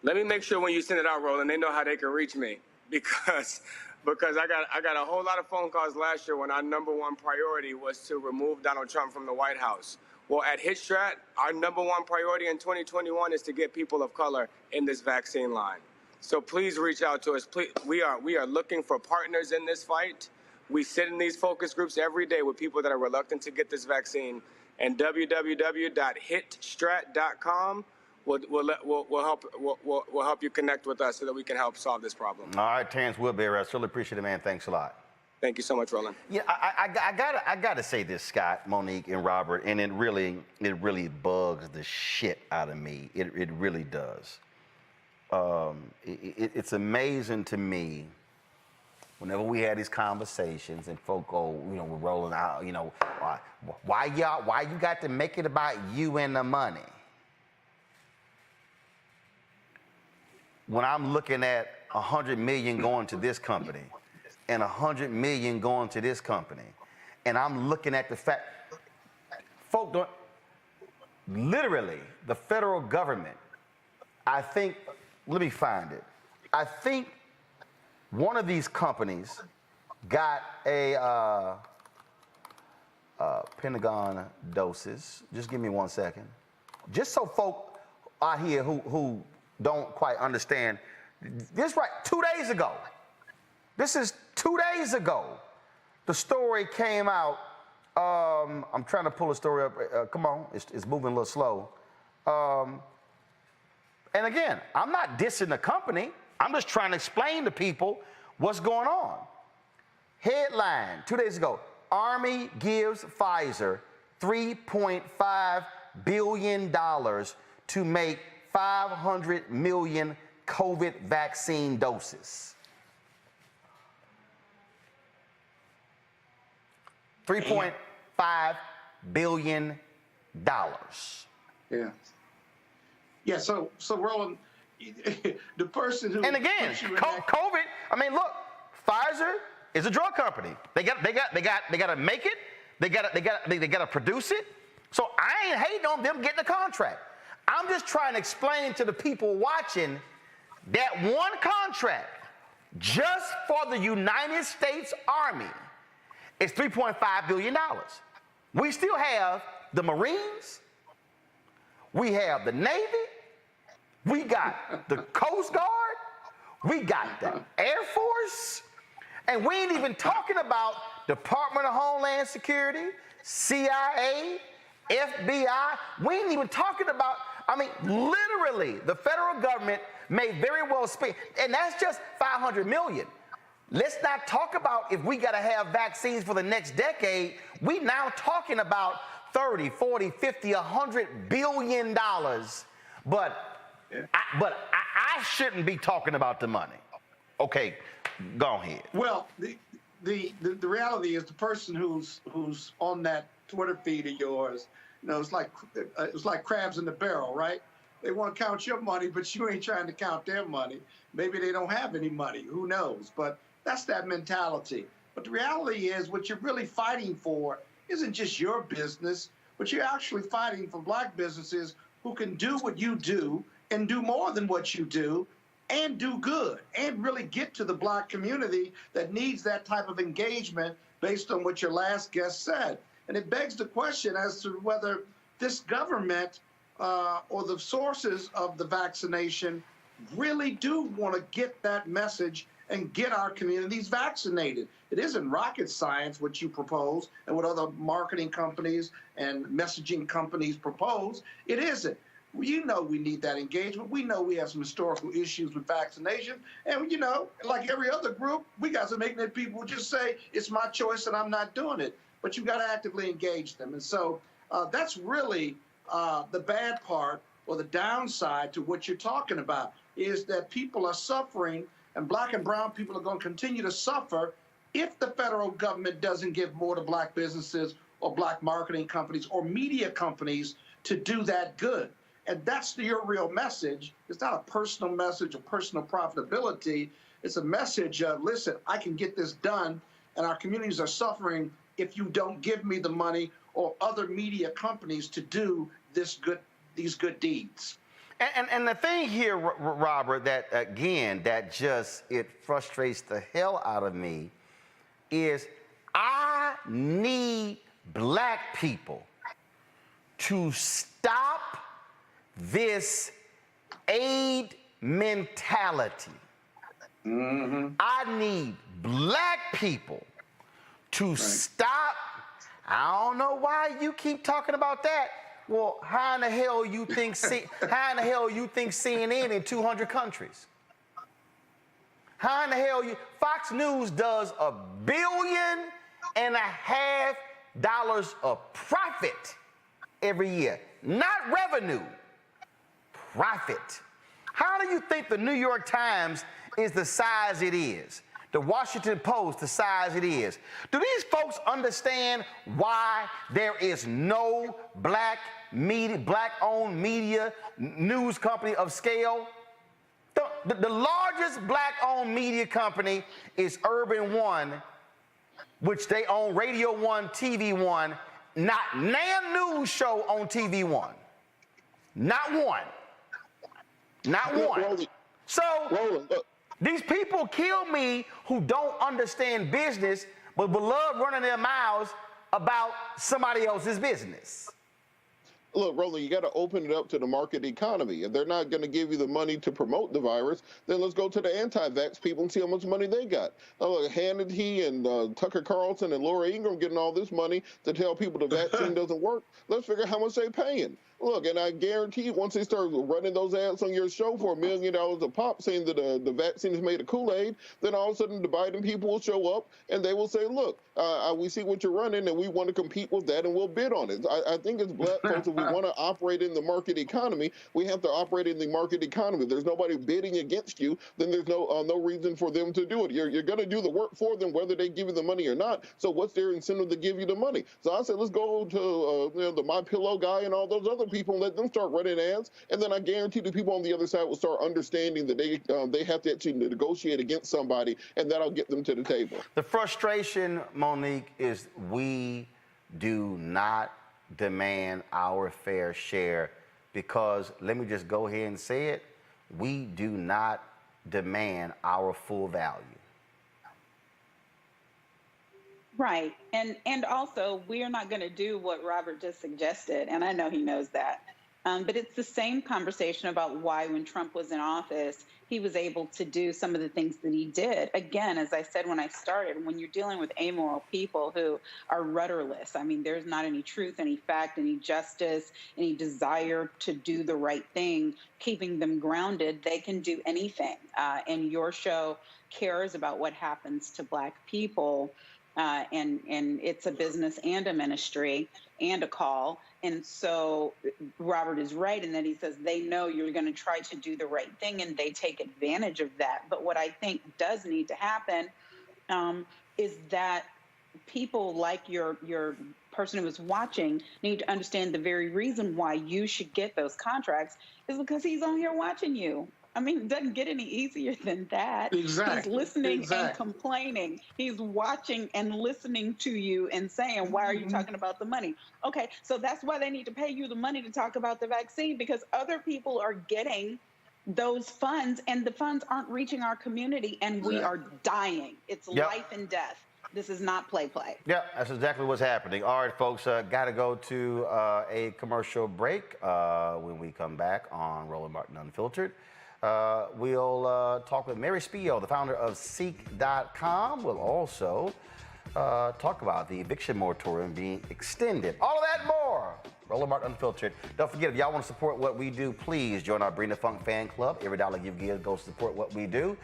Let me make sure when you send it out, Roland, they know how they can reach me, because I got a whole lot of phone calls last year when our #1 priority was to remove Donald Trump from the White House. Well, at HitStrat, our #1 priority in 2021 is to get people of color in this vaccine line. So please reach out to us. Please, we are looking for partners in this fight. We sit in these focus groups every day with people that are reluctant to get this vaccine. And www.hitstrat.com will help you connect with us so that we can help solve this problem. All right, Terrence Woodbury, I really appreciate it, man. Thanks a lot. Thank you so much, Roland. Yeah, I gotta say this, Scott, Monique, and Robert, and it really bugs the shit out of me. It really does. It's amazing to me whenever we had these conversations and folk go, we're rolling out, why you got to make it about you and the money? When I'm looking at 100 million going to this company and 100 million going to this company, and I'm looking at the fact, folk don't, literally, the federal government, I think, let me find it. I think one of these companies got a Pentagon doses. Just give me 1 second. Just so folk out here who don't quite understand. This right, 2 days ago. This is 2 days ago. The story came out. I'm trying to pull the story up. Come on, it's moving a little slow. And again, I'm not dissing the company. I'm just trying to explain to people what's going on. Headline, 2 days ago, Army gives Pfizer $3.5 billion to make 500 million COVID vaccine doses. $3.5 billion. Yeah. Yeah, so Roland, the person who... And again, COVID, I mean, look, Pfizer is a drug company. They got to make it. They got to produce it. So I ain't hating on them getting a contract. I'm just trying to explain to the people watching that one contract just for the United States Army is $3.5 billion. We still have the Marines, we have the Navy, we got the Coast Guard, we got the Air Force, and we ain't even talking about Department of Homeland Security, CIA, FBI. We ain't even talking about, I mean, literally, the federal government may very well spend, and that's just $500 million. Let's not talk about if we got to have vaccines for the next decade. We now talking about 30, 40, 50, $100 billion. But I shouldn't be talking about the money. Okay, go ahead. Well, the reality is the person who's on that Twitter feed of yours, you know, it's like crabs in the barrel, right? They want to count your money, but you ain't trying to count their money. Maybe they don't have any money. Who knows? But that's that mentality. But the reality is what you're really fighting for isn't just your business, but you're actually fighting for black businesses who can do what you do and do more than what you do and do good and really get to the black community that needs that type of engagement based on what your last guest said. And it begs the question as to whether this government or the sources of the vaccination really do want to get that message and get our communities vaccinated. It isn't rocket science what you propose and what other marketing companies and messaging companies propose. It isn't. You know we need that engagement. We know we have some historical issues with vaccination. And, you know, like every other group, we got some ignorant people who just say, it's my choice and I'm not doing it. But you got to actively engage them. And so that's really the bad part or the downside to what you're talking about is that people are suffering and black and brown people are going to continue to suffer if the federal government doesn't give more to black businesses or black marketing companies or media companies to do that good. And that's your real message. It's not a personal message of personal profitability. It's a message of, listen, I can get this done, and our communities are suffering if you don't give me the money or other media companies to do these good deeds. And the thing here, Robert, that again, that just, it frustrates the hell out of me is I need black people to stop this aid mentality. Mm-hmm. I need black people to stop. I don't know why you keep talking about that. Well, how in the hell you think CNN in 200 countries? How in the hell Fox News does $1.5 billion of profit every year, not revenue, profit. How do you think the New York Times is the size it is? The Washington Post, the size it is. Do these folks understand why there is no black-owned media news company of scale? The largest black-owned media company is Urban One, which they own Radio One, TV One, not nan news show on TV One. Not one. Not one. Roland, So Roland, these people kill me who don't understand business, but love running their mouths about somebody else's business. Look, Roland, you got to open it up to the market economy. If they're not going to give you the money to promote the virus, then let's go to the anti-vax people and see how much money they got. Look, Hannity and Tucker Carlson and Laura Ingraham getting all this money to tell people the vaccine doesn't work. Let's figure out how much they're paying. Look, and I guarantee once they start running those ads on your show for $1 million a pop saying that the vaccine is made of Kool-Aid, then all of a sudden the Biden people will show up and they will say, look, we see what you're running and we want to compete with that and we'll bid on it. I think as black folks, if we want to operate in the market economy, we have to operate in the market economy. If there's nobody bidding against you, then there's no reason for them to do it. You're going to do the work for them whether they give you the money or not. So what's their incentive to give you the money? So I said, let's go to the MyPillow guy and all those other people and let them start running ads, and then I guarantee the people on the other side will start understanding that they have to actually negotiate against somebody, and that'll get them to the table. The frustration, Monique, is we do not demand our fair share, because let me just go ahead and say it, we do not demand our full value. Right. And also, we're not going to do what Robert just suggested, and I know he knows that. But it's the same conversation about why, when Trump was in office, he was able to do some of the things that he did. Again, as I said when I started, when you're dealing with amoral people who are rudderless, I mean, there's not any truth, any fact, any justice, any desire to do the right thing, keeping them grounded, they can do anything. And your show cares about what happens to Black people. And it's a business and a ministry and a call. And so Robert is right in that he says they know you're going to try to do the right thing, and they take advantage of that. But what I think does need to happen is that people like your person who is watching need to understand the very reason why you should get those contracts is because he's on here watching you. I mean, it doesn't get any easier than that. Exactly. He's listening Exactly. and complaining. He's watching and listening to you and saying, why are you talking about the money? Okay, so that's why they need to pay you the money to talk about the vaccine, because other people are getting those funds and the funds aren't reaching our community, and we are dying. It's life and death. This is not play. Yeah, that's exactly what's happening. All right, folks, got to go to a commercial break. When we come back on Roland Martin Unfiltered, we'll talk with Mary Spio, the founder of Seek.com. We'll also talk about the eviction moratorium being extended. All of that and more. Roland Martin Unfiltered. Don't forget, if y'all want to support what we do, please join our Bring the Funk fan club. Every dollar you give goes to support what we do.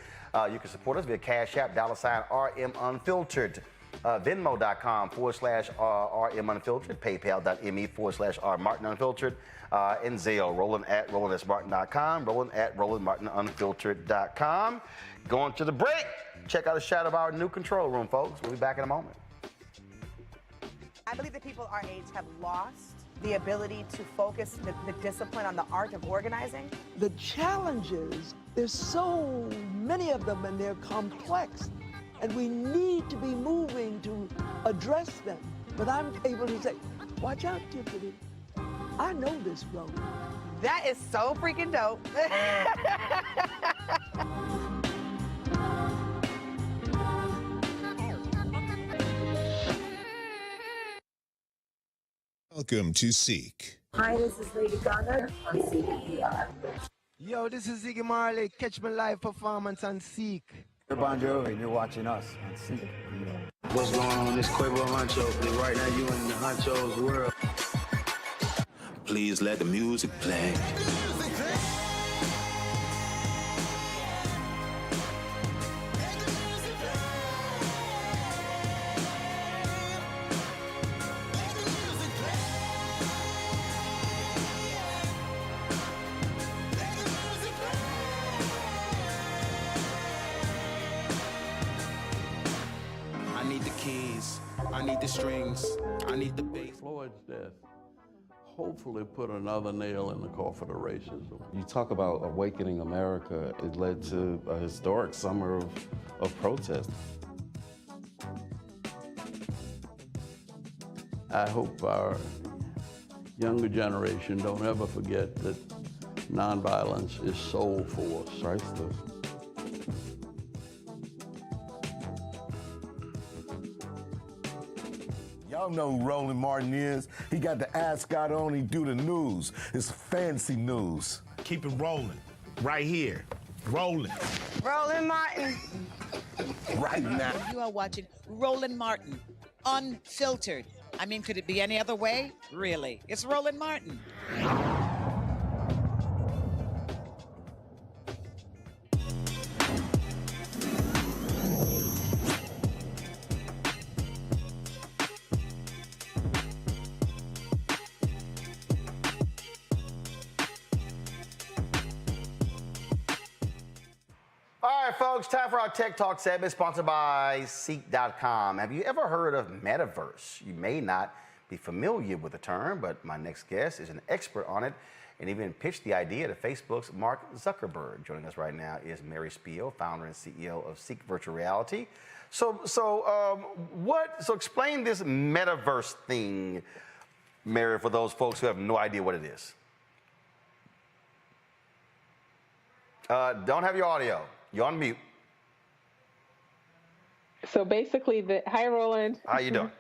You can support us via Cash App, $RM Unfiltered. Venmo.com/RM Unfiltered, PayPal.me/R Martin Unfiltered, and Zelle, Roland at RolandSMartin.com, Roland at RolandMartinUnfiltered.com. Going to the break. Check out a shot of our new control room, folks. We'll be back in a moment. I believe that people our age have lost the ability to focus the discipline on the art of organizing. The challenges, there's so many of them, and they're complex. And we need to be moving to address them. But I'm able to say, watch out, Tiffany. I know this road. That is so freaking dope. Welcome to Seek. Hi, this is Lady Gaga on CDER. Yo, this is Ziggy Marley. Catch my live performance on Seek. Bon Jovi, and you're watching us on Seek. What's going on? This Quavo Honcho. Right now, you in the Honcho's world. Please let the music play. I need the keys, I need the strings, I need the bass. Floyd's death hopefully put another nail in the coffin of racism. You talk about awakening America. It led to a historic summer of protest. I hope our younger generation don't ever forget that nonviolence is soul force. Priceless. Y'all know who Roland Martin is. He got the ascot on, he do the news. It's fancy news. Keep it rolling. Right here. Rolling. Roland Martin. Right now. You are watching Roland Martin, Unfiltered. I mean, could it be any other way? Really? It's Roland Martin. All right, folks, time for our Tech Talk segment sponsored by Seek.com. Have you ever heard of metaverse? You may not be familiar with the term, but my next guest is an expert on it and even pitched the idea to Facebook's Mark Zuckerberg. Joining us right now is Mary Spio, founder and CEO of Seek Virtual Reality. So explain this metaverse thing. Mary, for those folks who have no idea what it is? Don't have your audio. You're on mute. So basically, hi, Roland. How you doing?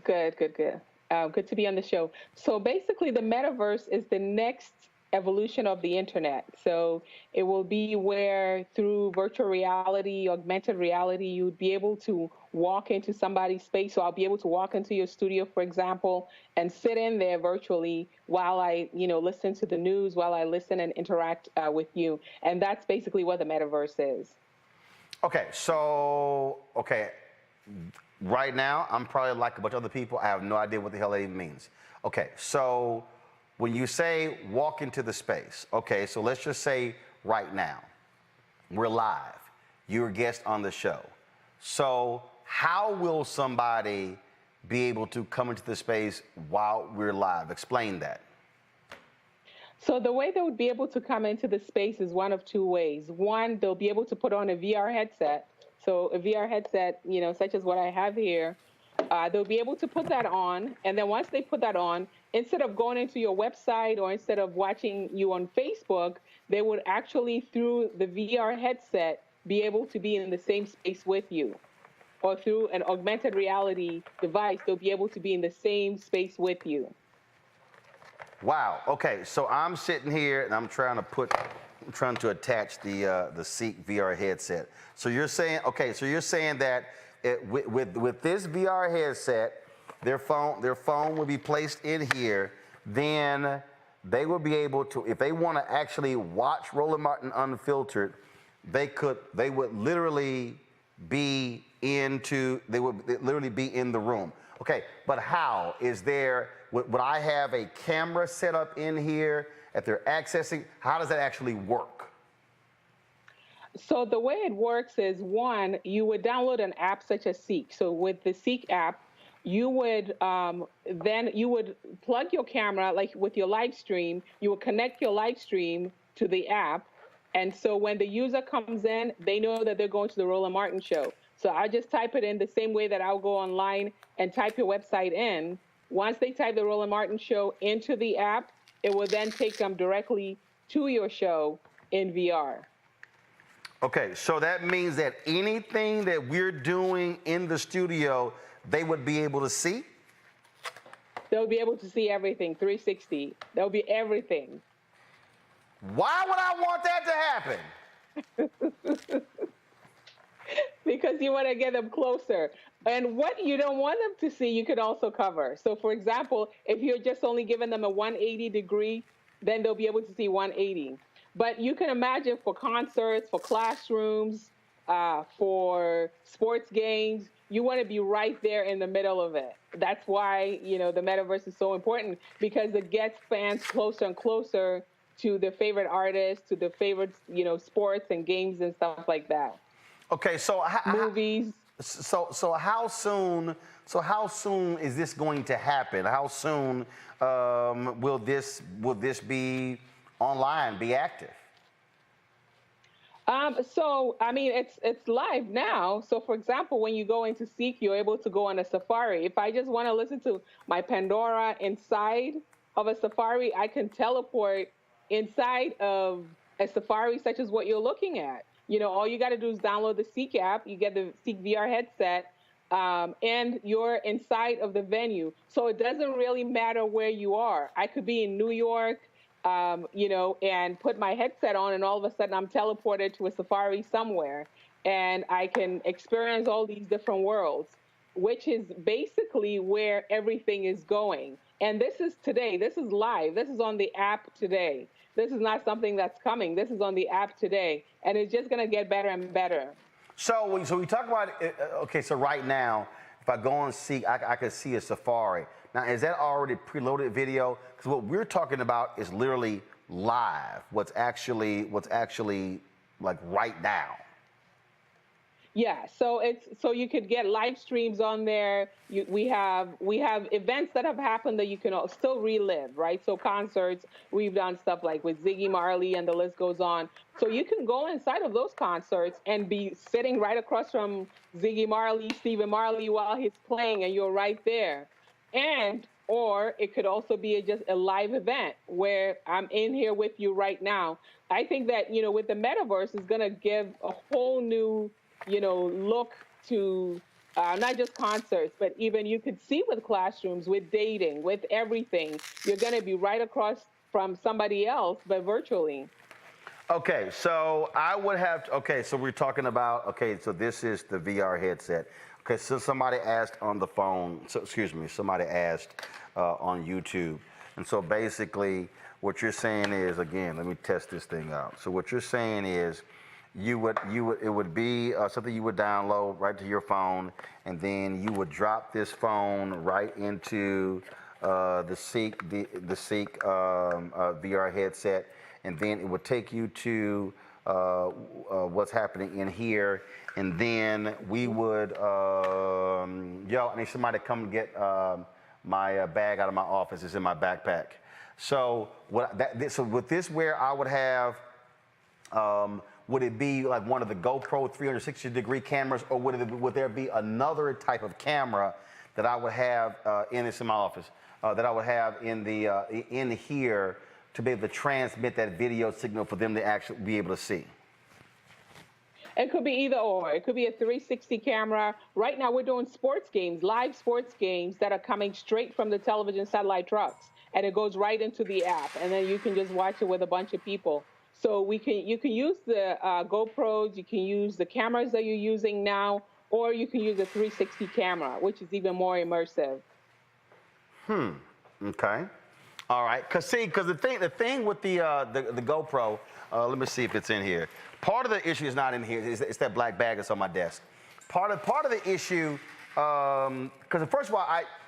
Good. Good to be on the show. So basically, the metaverse is the next evolution of the internet. So it will be where through virtual reality, augmented reality, you'd be able to walk into somebody's space. So I'll be able to walk into your studio, for example, and sit in there virtually while I, listen to the news, while I listen and interact with you. And that's basically what the metaverse is. Okay, right now, I'm probably like a bunch of other people. I have no idea what the hell that even means. Okay, so when you say walk into the space, okay, so let's just say right now, we're live. You're a guest on the show. So how will somebody be able to come into the space while we're live? Explain that. So the way they would be able to come into the space is one of two ways. One, they'll be able to put on a VR headset. So a VR headset, such as what I have here, they'll be able to put that on. And then once they put that on, instead of going into your website or instead of watching you on Facebook, they would actually, through the VR headset, be able to be in the same space with you. Or through an augmented reality device, they'll be able to be in the same space with you. Wow. Okay. So I'm sitting here and I'm trying to attach the Seek VR headset. So you're saying, that with this VR headset, their phone will be placed in here. Then they will be able to, if they want to actually watch Roland Martin Unfiltered, they would literally be in the room. Okay, but how? Would I have a camera set up in here that they're accessing? How does that actually work? So the way it works is, one, you would download an app such as Seek. So with the Seek app, you would then plug your camera, like with your live stream, you would connect your live stream to the app. And so when the user comes in, they know that they're going to the Roland Martin show. So I just type it in the same way that I'll go online and type your website in. Once they type the Roland Martin show into the app, it will then take them directly to your show in VR. Okay, so that means that anything that we're doing in the studio, they would be able to see? They'll be able to see everything, 360. There'll be everything. Why would I want that to happen? Because you want to get them closer. And what you don't want them to see, you could also cover. So for example, if you're just only giving them a 180 degree, then they'll be able to see 180. But you can imagine for concerts, for classrooms, for sports games, you want to be right there in the middle of it. That's why, the metaverse is so important, because it gets fans closer and closer to their favorite artists, to their favorite, sports and games and stuff like that. Okay, so movies. So how soon is this going to happen? How soon will this be online, be active? So I mean, it's live now. So for example, when you go into Seek, you're able to go on a Safari. If I just want to listen to my Pandora inside of a Safari, I can teleport inside of a Safari, such as what you're looking at. All you got to do is download the Seek app. You get the Seek VR headset, and you're inside of the venue. So it doesn't really matter where you are. I could be in New York, and put my headset on, and all of a sudden I'm teleported to a Safari somewhere, and I can experience all these different worlds, which is basically where everything is going. And this is today. This is live. This is on the app today. This is not something that's coming. This is on the app today, and it's just going to get better and better. So we talk about, okay, so right now, if I go on Seek, I can see a Safari. Now, is that already preloaded video? Because what we're talking about is literally live, what's actually like right now. Yeah, so you could get live streams on there. We have events that have happened that you can still relive, right? So concerts, we've done stuff like with Ziggy Marley, and the list goes on. So you can go inside of those concerts and be sitting right across from Ziggy Marley, Stephen Marley, while he's playing, and you're right there. And or it could also be just a live event where I'm in here with you right now. I think that, with the metaverse is going to give a whole new, look to not just concerts, but even you could see with classrooms, with dating, with everything. You're going to be right across from somebody else, but virtually. Okay, so I would have, okay, so we're talking about, okay, so this is the VR headset. Okay, so somebody asked on the phone, somebody asked on YouTube. And so basically what you're saying is, again, let me test this thing out. So what you're saying is it would be something you would download right to your phone, and then you would drop this phone right into the Seek VR headset, and then it would take you to what's happening in here, and then we would, I need somebody to come get my bag out of my office. It's in my backpack. So so with this, where I would have, would it be like one of the GoPro 360-degree cameras, or would there be another type of camera that I would have in my office, that I would have in here, to be able to transmit that video signal for them to actually be able to see? It could be either or. It could be a 360 camera. Right now we're doing sports games, live sports games that are coming straight from the television satellite trucks, and it goes right into the app, and then you can just watch it with a bunch of people. So you can use the GoPros, you can use the cameras that you're using now, or you can use a 360 camera, which is even more immersive. Okay. All right. Because the thing with the GoPro, let me see if it's in here. Part of the issue is not in here. It's that black bag that's on my desk. Part of the issue, because first of all,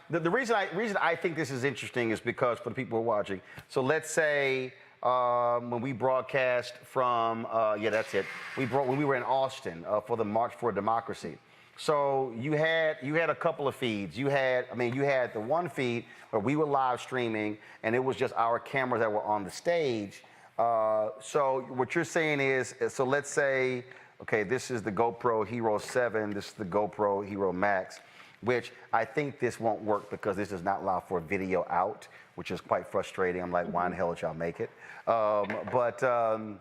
the reason I think this is interesting is because for the people who are watching. So let's say when we broadcast from that's it. When we were in Austin for the March for Democracy. So you had a couple of feeds. You had the one feed where we were live streaming, and it was just our cameras that were on the stage. So what you're saying is, so let's say, okay, this is the GoPro Hero 7, this is the GoPro Hero Max, which I think this won't work because this does not allow for video out, which is quite frustrating. I'm like, why in the hell did y'all make it? And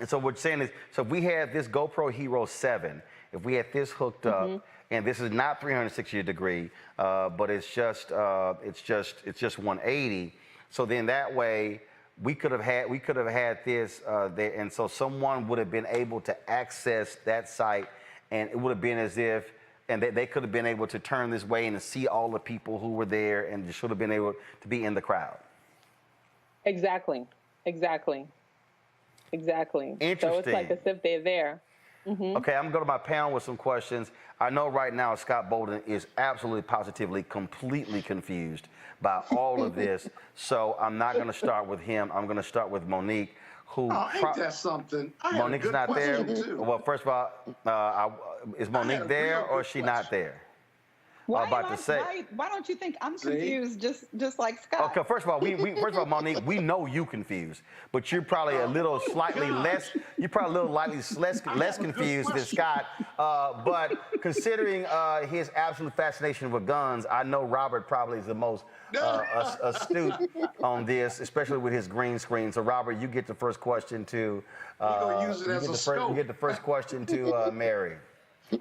so what you're saying is, so if we had this GoPro Hero 7, if we had this hooked up, and this is not 360 degree, but it's just 180. So then that way we could have had this there, and so someone would have been able to access that site, and it would have been as if, and they could have been able to turn this way and to see all the people who were there, and just should have been able to be in the crowd. Exactly. Interesting. So it's like as if they're there. Okay, I'm going to go to my panel with some questions. I know right now Scott Bolden is absolutely, positively, completely confused by all of this. So I'm not going to start with him. I'm going to start with Monique, who... ain't that something? Monique's not there? Well, first of all, is Monique there or is she not there? Why don't you think I'm confused just like Scott? Okay, first of all, Monique, we know you confused, but you're probably a little slightly less confused than Scott. But considering his absolute fascination with guns, I know Robert probably is the most astute on this, especially with his green screen. So Robert, you get the first question to you get the first question to Mary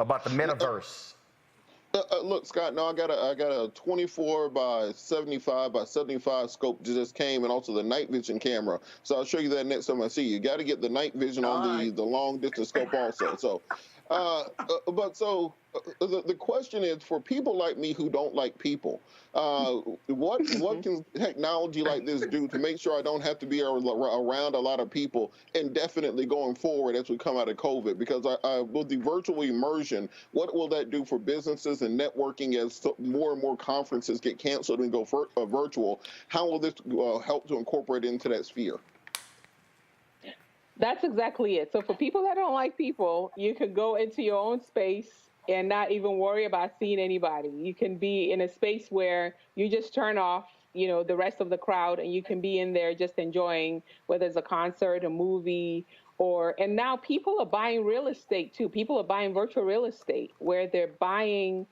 about the metaverse. Look, Scott, no, I got a 24 by 75 by 75 scope just came, and also the night vision camera. So I'll show you that next time I see you. You got to get the night vision on the long distance scope also. So, the question is, for people like me who don't like people, what can technology like this do to make sure I don't have to be around a lot of people indefinitely going forward as we come out of COVID? Because with the virtual immersion, what will that do for businesses and networking as more and more conferences get canceled and go virtual? How will this help to incorporate into that sphere? That's exactly it. So for people that don't like people, you could go into your own space and not even worry about seeing anybody. You can be in a space where you just turn off, the rest of the crowd, and you can be in there just enjoying, whether it's a concert, a movie, and now people are buying real estate too. People are buying virtual real estate where they're buying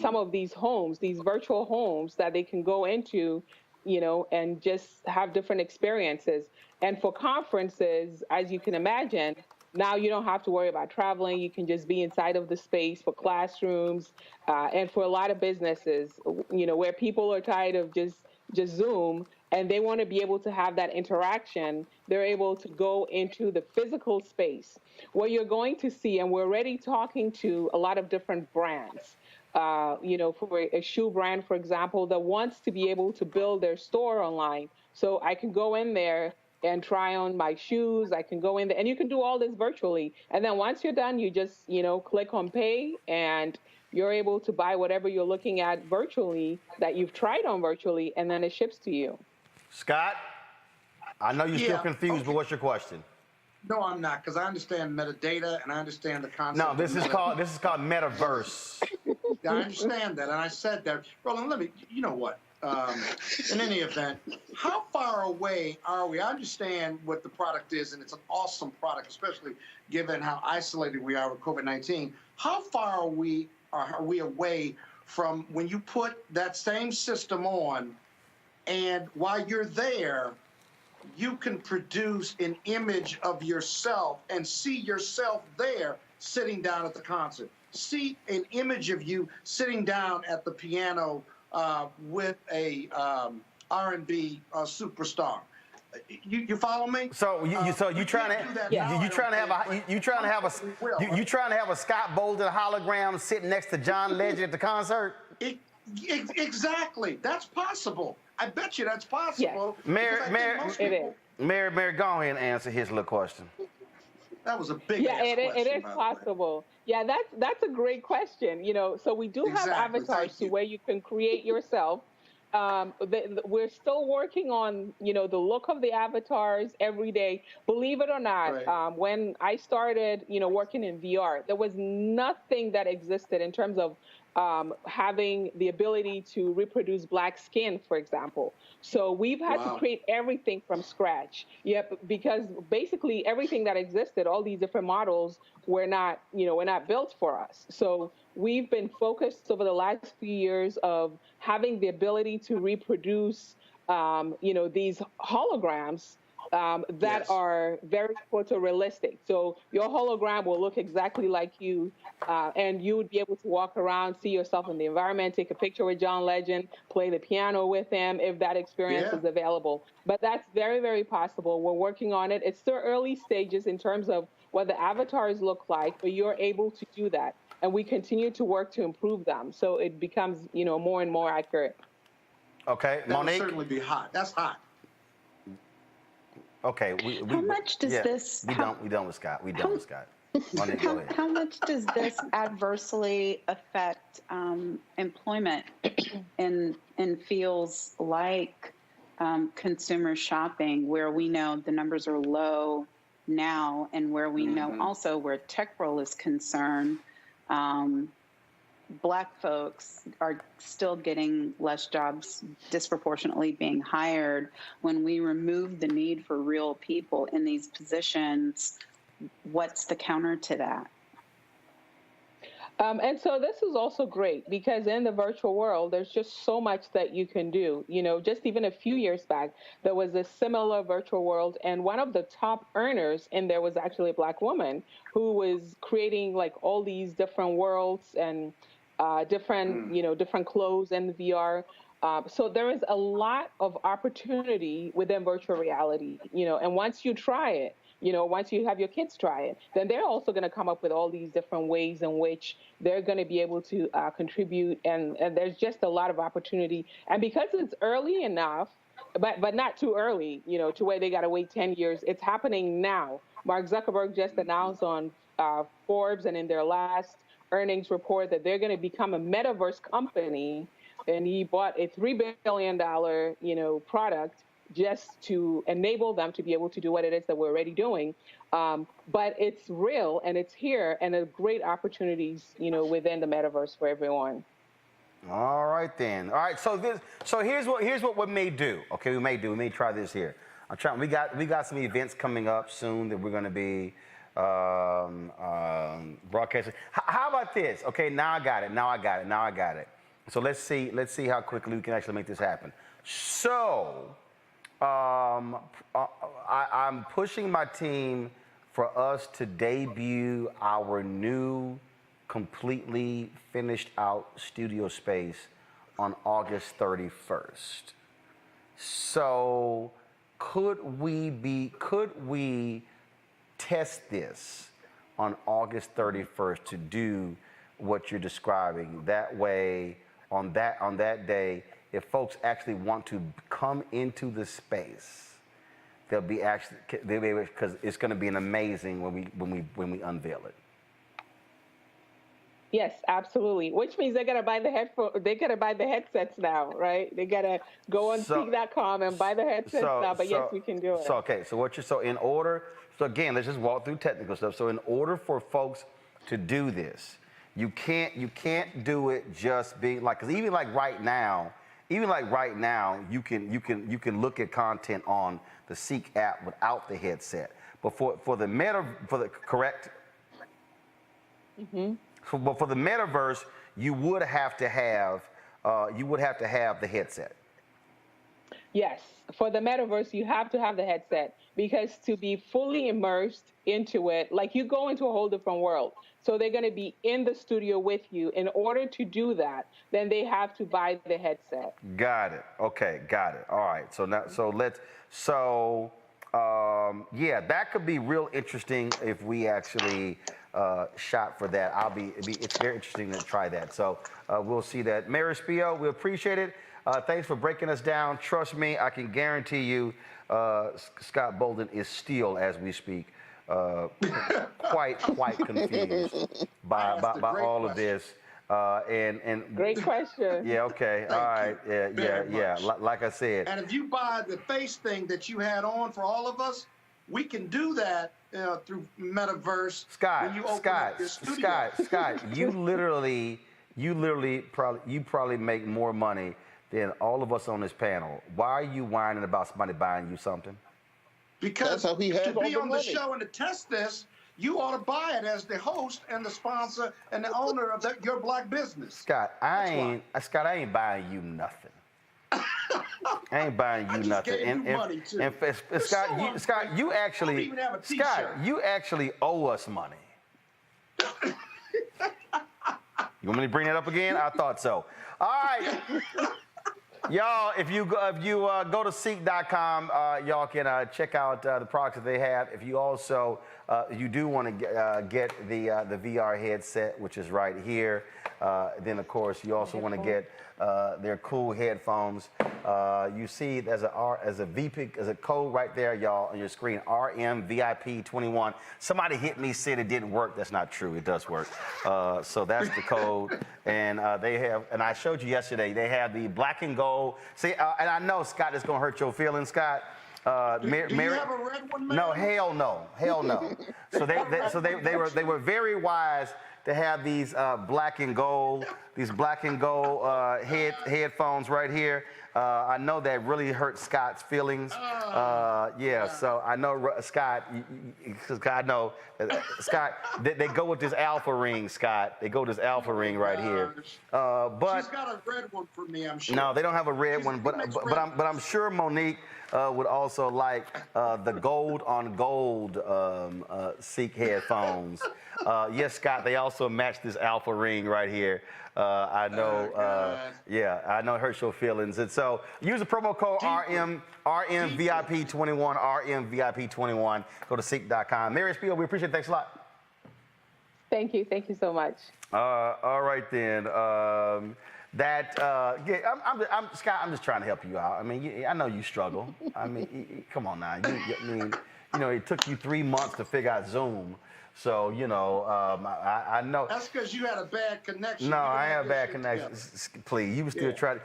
some of these homes, these virtual homes that they can go into, and just have different experiences. And for conferences, as you can imagine, now you don't have to worry about traveling. You can just be inside of the space for classrooms, and for a lot of businesses, where people are tired of just Zoom and they want to be able to have that interaction. They're able to go into the physical space where you're going to see, and we're already talking to a lot of different brands. For a shoe brand, for example, that wants to be able to build their store online. So I can go in there and try on my shoes. I can go in there, and you can do all this virtually. And then once you're done, you just, click on pay, and you're able to buy whatever you're looking at virtually that you've tried on virtually, and then it ships to you. Scott, I know you're still confused, but what's your question? No, I'm not, because I understand metadata and I understand the concept. No, this is called metaverse. I understand that, and I said that. Roland, you know what? In any event, how far away are we? I understand what the product is, and it's an awesome product, especially given how isolated we are with COVID-19. How far are we away from when you put that same system on, and while you're there, you can produce an image of yourself and see yourself there sitting down at the concert? See an image of you sitting down at the piano with a R&B superstar. You follow me? So you trying to have a Scott Bolden hologram sitting next to John Legend at the concert? Exactly. That's possible. I bet you that's possible. Yes. Mary, go ahead and answer his little question. That was a big it is possible. Yeah, that's a great question. So we do have avatars to where you can create yourself. We're still working on, the look of the avatars every day. Believe it or not, when I started, working in VR, there was nothing that existed in terms of having the ability to reproduce black skin, for example. So we've had to create everything from scratch. Yep, because basically everything that existed, all these different models, were not built for us. So we've been focused over the last few years of having the ability to reproduce, these holograms that are very photorealistic. So your hologram will look exactly like you, and you would be able to walk around, see yourself in the environment, take a picture with John Legend, play the piano with him if that experience is available. But that's very, very possible. We're working on it. It's still early stages in terms of what the avatars look like, but you're able to do that. And we continue to work to improve them, so it becomes, more and more accurate. Okay, that Monique? That would certainly be hot. That's hot. Okay. How much does this... We done with Scott. Monique, go ahead. How much does this adversely affect employment in fields like consumer shopping, where we know the numbers are low now, and where we know also where TechRoll is concerned, Black folks are still getting less jobs, disproportionately being hired. When we remove the need for real people in these positions, what's the counter to that? And so this is also great because in the virtual world, there's just so much that you can do. Just even a few years back, there was a similar virtual world, and one of the top earners in there was actually a Black woman who was creating like all these different worlds and different clothes in the VR. So there is a lot of opportunity within virtual reality, and once you try it, once you have your kids try it, then they're also going to come up with all these different ways in which they're going to be able to contribute. And there's just a lot of opportunity. And because it's early enough, but not too early, to where they got to wait 10 years, it's happening now. Mark Zuckerberg just announced on Forbes and in their last earnings report that they're going to become a metaverse company. And he bought a $3 billion, product just to enable them to be able to do what it is that we're already doing. But it's real and it's here, and there's great opportunities, within the metaverse for everyone. All right then. All right. So here's what we may do. Okay, we may try this here. We got some events coming up soon that we're going to be Broadcasting. How about this? Okay, now I got it. So let's see how quickly we can actually make this happen. So I'm pushing my team for us to debut our new, completely finished out studio space on August 31st. So could we test this on August 31st to do what you're describing? That way, on that day, if folks actually want to come into the space, they'll be able, because it's going to be an amazing when we unveil it. Yes, absolutely. Which means they gotta buy the headsets now, right? They gotta go on Seek.com and buy the headsets now. But yes, we can do it. So again, let's just walk through technical stuff. So in order for folks to do this, you can't do it just being like, because even like right now, you can look at content on the Seek app without the headset. But for the correct. Mm-hmm. But for the metaverse, you would have to have the headset. Yes, for the metaverse, you have to have the headset, because to be fully immersed into it, like you go into a whole different world. So they're going to be in the studio with you. In order to do that, then they have to buy the headset. Got it. Okay, got it. All right. So now, yeah, that could be real interesting if we actually shot for that. It's very interesting to try that. So we'll see that. Mayor Spio, we appreciate it. Thanks for breaking us down. Trust me, I can guarantee you, Scott Bolden is still, as we speak, quite confused by all of this. And great question. Yeah. Okay. All right. Yeah. Like I said. And if you buy the face thing that you had on for all of us, we can do that through Metaverse. Scott, you probably make more money than all of us on this panel. Why are you whining about somebody buying you something? Because to be on the show and to test this, you ought to buy it as the host and the sponsor and the owner of your black business. Scott, I ain't buying you nothing. I ain't buying you nothing. Scott, you actually owe us money. You want me to bring that up again? I thought so. All right. Y'all, if you go to Seek.com, y'all can check out the products that they have. If you also you do want to get the VR headset, which is right here, then of course you also want to get their cool headphones. You see there's a code right there, y'all, on your screen, RMVIP21. Somebody hit me, said it didn't work. That's not true. It does work. So that's the code. And they have, and I showed you yesterday, they have the black and gold. See, and I know, Scott, it's going to hurt your feelings, Scott. Do you have a red one, man? No, hell no. So they were very wise to have these black and gold headphones right here. I know that really hurt Scott's feelings. So I know Scott. They go with this alpha ring, Scott. They go with this alpha ring right here. But she's got a red one for me, I'm sure. No, they don't have a red one. But I'm sure Monique would also like the gold on gold Seek headphones. Yes, Scott, they also match this alpha ring right here. I know, I know it hurts your feelings. And so use the promo code RMVIP21, Go to Seek.com. Mary Spiel, we appreciate it. Thanks a lot. Thank you so much. All right then. Scott, I'm just trying to help you out. I mean, I know you struggle. I mean, come on now. It took you 3 months to figure out Zoom. So, I know. That's because you had a bad connection. No, I had a bad connection. Please, you were still trying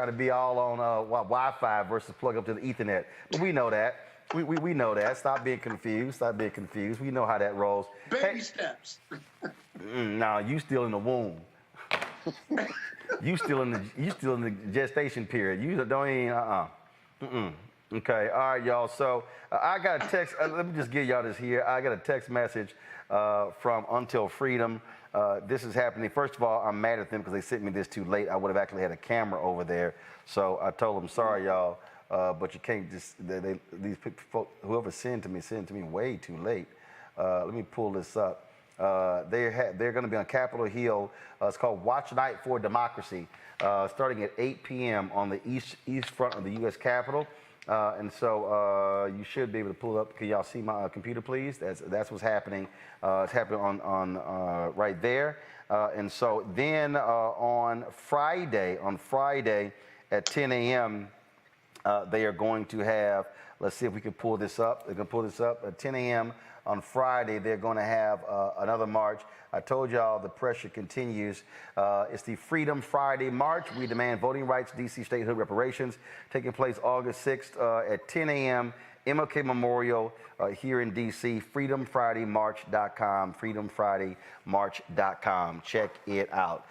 to be all on Wi-Fi versus plug up to the Ethernet. But we know that. We know that. Stop being confused. We know how that rolls. Baby steps. No, you still in the womb. You still in the gestation period. You don't even Okay, all right, y'all. So I got a text. Let me just give y'all this here. I got a text message from Until Freedom. This is happening. First of all, I'm mad at them because they sent me this too late. I would have actually had a camera over there. So I told them, sorry, y'all, but you can't just, these people, whoever sent to me way too late. Let me pull this up. They're going to be on Capitol Hill. It's called Watch Night for Democracy, starting at 8 p.m. on the east front of the U.S. Capitol. And so you should be able to pull up. Can y'all see my computer, please? That's what's happening. It's happening on right there. And so then on Friday at 10 a.m., they are going to have. Let's see if we can pull this up. They're going to pull this up at 10 a.m. on Friday. They're going to have another march. I told y'all the pressure continues. It's the Freedom Friday March. We demand voting rights, D.C. statehood reparations, taking place August 6th at 10 a.m. MLK Memorial here in D.C. FreedomFridayMarch.com. FreedomFridayMarch.com. Check it out.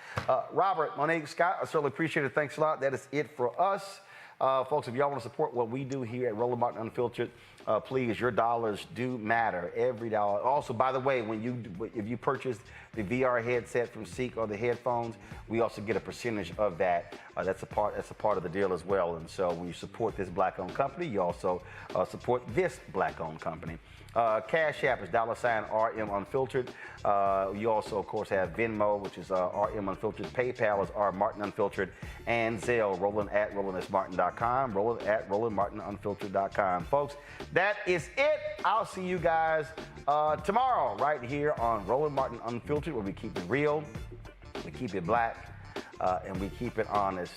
Robert, Monique, Scott, I certainly appreciate it. Thanks a lot. That is it for us. Folks, if y'all want to support what we do here at Roland Martin Unfiltered, please, your dollars do matter. Every dollar. Also, by the way, if you purchase the VR headset from Seek or the headphones, we also get a percentage of that. That's a part of the deal as well. And so when you support this black-owned company, you also support this black-owned company. Cash App is $RM Unfiltered. You also, of course, have Venmo, which is RM Unfiltered. PayPal is R Martin Unfiltered. And Zelle, Roland at RolandSMartin.com. Roland at RolandMartinUnfiltered.com. Folks, that is it. I'll see you guys tomorrow right here on Roland Martin Unfiltered, where we keep it real, we keep it black, and we keep it honest.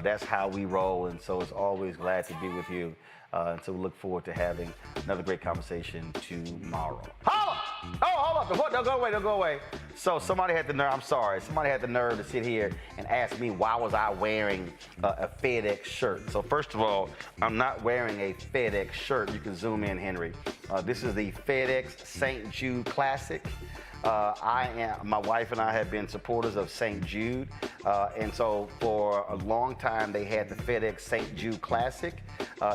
That's how we roll, and so it's always glad to be with you. And so we look forward to having another great conversation tomorrow. Holla! Oh, hold up. Don't go away. So somebody had the nerve, somebody had the nerve to sit here and ask me why was I wearing a FedEx shirt. So first of all, I'm not wearing a FedEx shirt. You can zoom in, Henry. This is the FedEx St. Jude Classic. My wife and I have been supporters of St. Jude, and so for a long time they had the FedEx St. Jude Classic.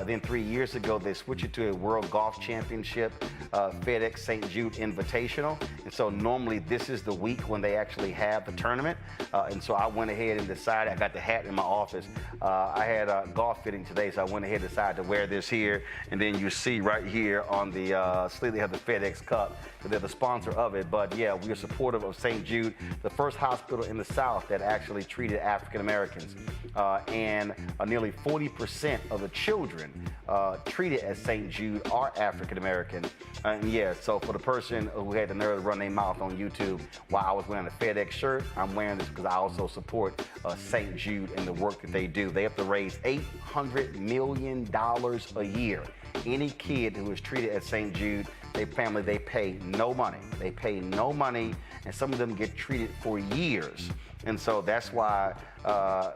Then 3 years ago they switched it to a World Golf Championship FedEx St. Jude Invitational, and so normally this is the week when they actually have the tournament, and so I went ahead and decided, I got the hat in my office, I had a golf fitting today, so I went ahead and decided to wear this here, and then you see right here on the sleeve they have the FedEx Cup, so they're the sponsor of it, but yeah, we are supportive of St. Jude, the first hospital in the South that actually treated African Americans. And nearly 40% of the children treated at St. Jude are African American. And yeah, so for the person who had the nerve to run their mouth on YouTube while I was wearing a FedEx shirt, I'm wearing this because I also support St. Jude and the work that they do. They have to raise $800 million a year. Any kid who is treated at St. Jude, they pay no money. They pay no money, and some of them get treated for years. And so that's why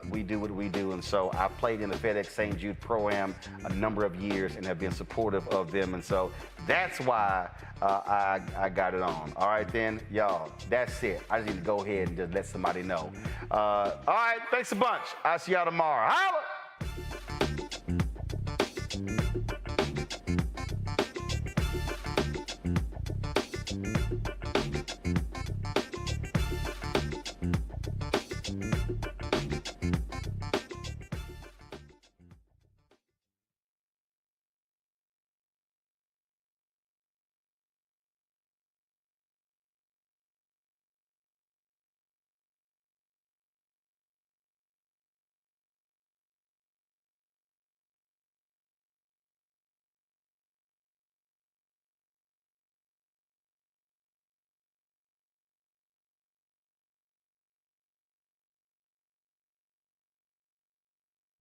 we do what we do. And so I played in the FedEx St. Jude Pro-Am a number of years and have been supportive of them. And so that's why I got it on. All right, then, y'all, that's it. I just need to go ahead and just let somebody know. All right, thanks a bunch. I'll see y'all tomorrow. Holla!